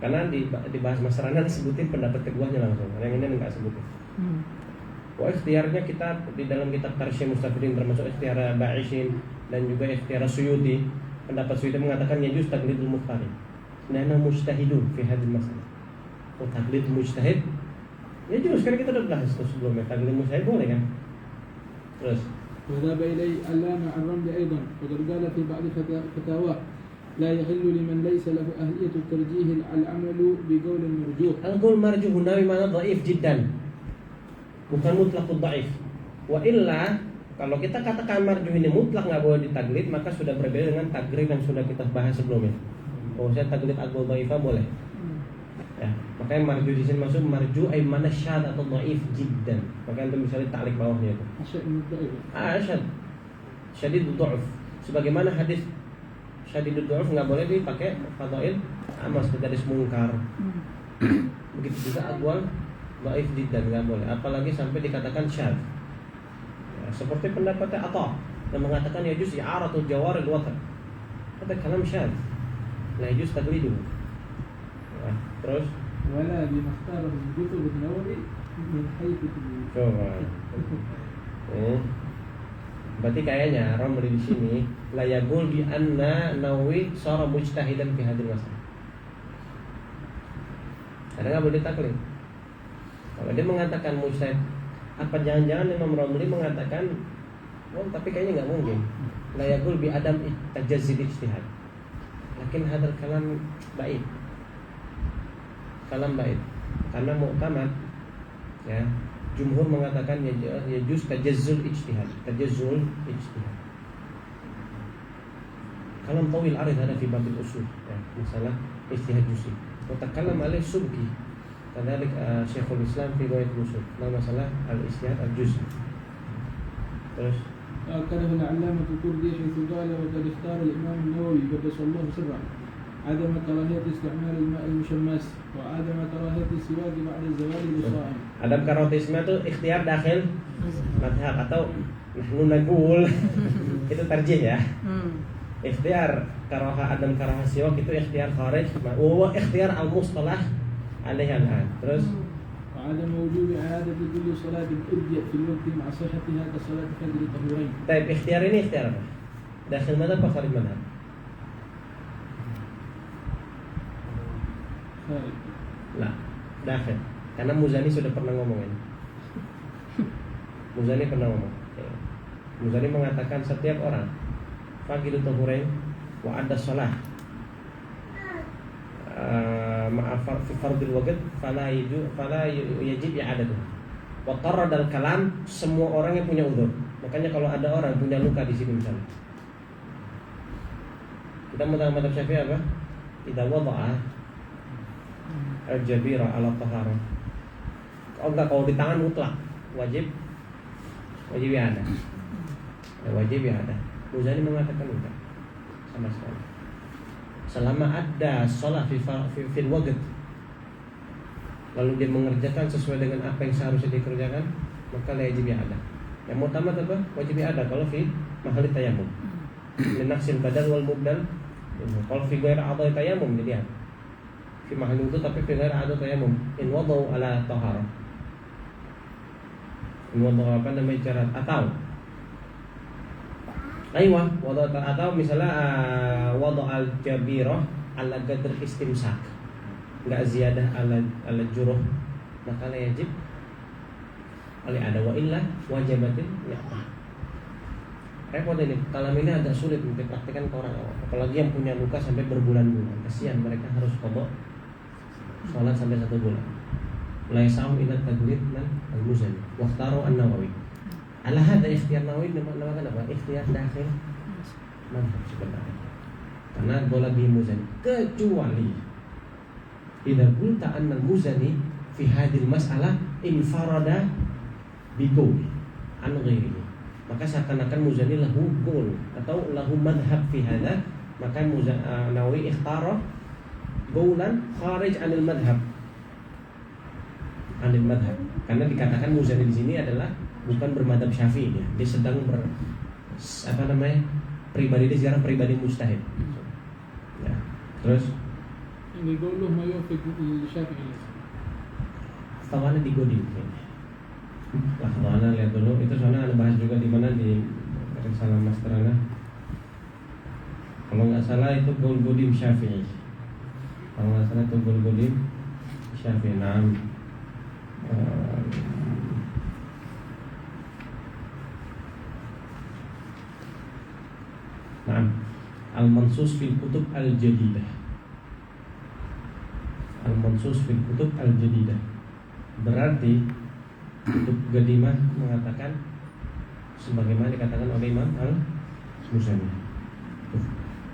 Karena dibahas masalahnya disebutin pendapat keduanya langsung. Yang ini enggak sebutin. Wah ikhtiarnya kita di dalam kitab Tarsyih Mustafidin termasuk ikhtiar Ba'ishin dan juga ikhtiar Suyuti. Pendapat Suyuti mengatakan yajuz taqlidul muhtari. Nahnu mujtahidun fi hadhihi masalah. Oh taqlid mujtahid. Yajuz, karena kita udah bahas sebelumnya taqlid mujtahid boleh kan? Terus وذهب إليه علامة الرملي أيضا وقد قال في بعض فتاواه لا يحل لمن ليس له أهلية الترجيح العمل بقول مرجوح. Al-qaul marjuh nawi mana dhaif jiddan. Bukan mutlaqud dhaif. Wa illa kalau kita katakan marjuh ini mutlak enggak boleh ditaglid, maka sudah berbeda dengan taglid yang sudah kita bahas sebelumnya. Kalau saya taglid al-qaul dhaifah boleh. Ya, makanya marjuh di sini masuk marjuh ay mana syad atau dhaif jiddan. Makanya itu misalnya ta'liq bawahnya itu. Asyad. Syadidud dha'f. Sebagaimana hadis syadidud dha'f enggak boleh dipakai fadail amal seperti hadis mungkar. Begitu juga aqwal dhaif jiddan enggak boleh, apalagi sampai dikatakan syad. Ya, seperti pendapatnya Atha yang mengatakan yajuz i'aratul jawaril watr. Ada kalam syad. La yajuz taqlidu. Ya, terus ولا بما اختاره من كتب النووي من حيث coba. Berarti kayaknya Ramli di sini la yaqul bi anna Nawawi sara mujtahidan fi hadhihi masalah. Karena enggak boleh taklid. Kalau dia mengatakan mujtahid, apa jangan-jangan Imam Ramli mengatakan, oh tapi kayaknya enggak mungkin. La yaqul bi adam tajazzud ijtihad. Lakin hadzal kalam baik. Kalam baik. Karena mu'tamad ya, jumhur mengatakan yajuz tajazzul ijtihad. Tajazzul ijtihad. Kalam tawil arid ada fi babil usul ya, masalah ijtihad juz'i. Wa takallam alaih Subki. Kadzalik Syekhul Islam fi Ghayatul Usul. Nah masalah al-ijtihad al-juz'i. Terus أكده العلامة الكردي حيث قال وقد اختار الإمام النووي قدس الله سره عدم كراهية استعمال الماء المشمس وعدم كراهية السواك بعد الزوال للصائم. Adam karotisme itu ikhtiar dakhil madhab atau nahnu naqul itu tarjih ya. Ikhtiar karaha adam karaha siwak itu ikhtiar kharij wa ikhtiar al-mustalah alaihi al-an. Terus وعدم وجوب إعادة كل صلاة أديت في الوقت مع صحتها كصلاة فجر طهورين. Taib ikhtiar ini ikhtiar apa? Dakhil madhab atau kharij madhab? Lah, dakhil. Karena Muzani sudah pernah ngomong ini. Muzani pernah ngomong. Muzani mengatakan setiap orang faqidu tahurain wa ada shalah ma'af fi fardil waqt fala yajib i'adatuh. Wa qarrada al-kalam semua orang yang punya udzur. Makanya kalau ada orang punya luka di sini misalnya. Kita madhab Syafi'i apa? Idza wada'a al-jabira ala taharah. Kalau di tangan mutlak wajib ya ada. Wajib ya ada. Muzani mengatakan enggak sama sekali. Selama ada sholat fil waqt lalu dia mengerjakan sesuai dengan apa yang seharusnya dikerjakan, maka wajib ya ada. Yang utama apa? Wajib ya ada kalau fi mahal tayammum. Linaksil badal wal mubdal. Kalau fi ghairi adai tayammum dilihat. Fi mahal itu tapi fi ghairi adai tayammum in wadau ala taharah. Wada apa namanya cara atau wada atau misalnya wada al-jabirah ala qadr istimsak, enggak ziyadah ala juruh, maka la yajib oleh ada wa illa wajibatin ya. Repot ini, kalam ini agak sulit untuk dipraktikkan ke orang awam, apalagi yang punya luka sampai berbulan-bulan. Kasihan mereka harus qada sholat sampai 1 bulan. La yasau ila taqlid man al-Muzani wa ikhtaru an-Nawawi. Ala hadha ikhtiyar Nawawi namakan apa? Ikhtiyar dakhil madhab sebenarnya. Karena bola bi Muzani kecuali idza qulta anna al-Muzani fi hadhihi al-mas'alah infarada bi qawl an ghairihi. Maka seakan-akan Muzani lahu qawl atau lahu madhab fi hadha, maka Nawawi ikhtara qawlan kharij anil madhab. Anil madhab. Karena dikatakan Muzani di sini adalah bukan bermadhab Syafi'i ya. Dia sedang pribadi dia sekarang pribadi mujtahid. Ya. Terus يعني يقول له ما يوافق الشافعي. tawannya digodin kayaknya. Lah tawannya lihat dulu, itu soalnya ada bahas juga di mana di risalah masterana. Kalau nggak salah itu Gaul Godim Syafi'i. Kalau nggak salah itu Gaul Godim Syafi'i. Al-Mansus fil Kutub Al-Jadidah. Al-Mansus fil Kutub Al-Jadidah. Berarti Kutub Qadimah mengatakan sebagaimana dikatakan oleh Imam Al-Muzani.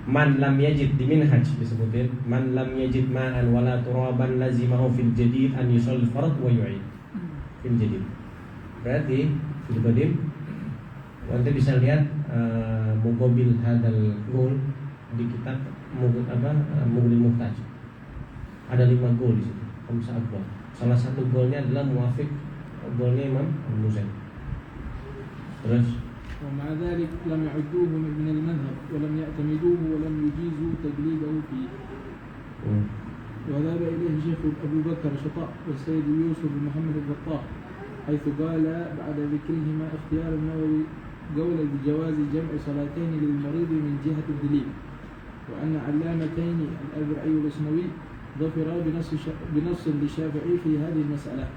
Man lam yajid di Minhaj disebutin, man lam yajid ma'an wala turaban lazimahu fil jadid an yusalli fard wa yu'id. Fil jadid. Berarti fil qadim Anda bisa lihat muqabil hadal gol di kitab Mughni Muhtaj. Ada 5 gol di situ. Khamsa abwab. Salah satu golnya adalah muwafiq golnya Imam Al-Muzani. Terus ومع ذلك لم يعدوه من المذهب ولم يعتمدوه ولم يجيزوا تقليده فيه. وذهب إليه شيخ أبو بكر شطاء والسيد يوسف بن محمد البطاح، حيث قال بعد ذكرهما اختيار النووي قولا بجواز جمع صلاتين للمريض من جهة الدليل، وأن علامتين الأذرعي والأسنوي ظفرا بنص للشافعي في هذه المسألة،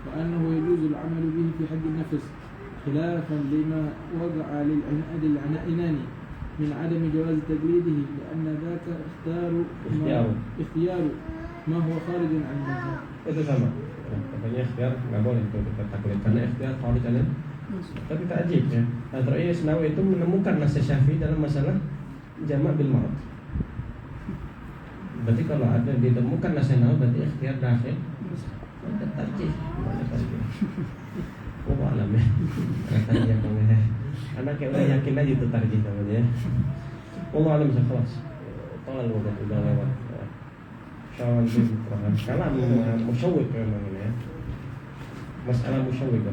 وأنه يجوز العمل به في حد النفس خلافا لما وقع للعنائنان من عدم جواز تقليده، لأن ذاك اختيار ما هو خارج عن المذهب. Itu sama. Katanya ikhtiar nggak boleh itu kita taklid karena ikhtiar kharij anil. Tapi takjib ya. Al-Ra'i Asnawi itu menemukan nas Syafi'i dalam masalah jama' bil marad. Berarti kalau ada ditemukan nas Nawawi berarti ikhtiar dakhil. Ada takjib. Oh alam ya. Katanya kamu anak kayak udah yakin aja itu tarjih namanya ya. Allah alam sekelas. Tolong udah lewat. Syawal bin Kalam musyawwik memang ini ya. Masalah musyawwik.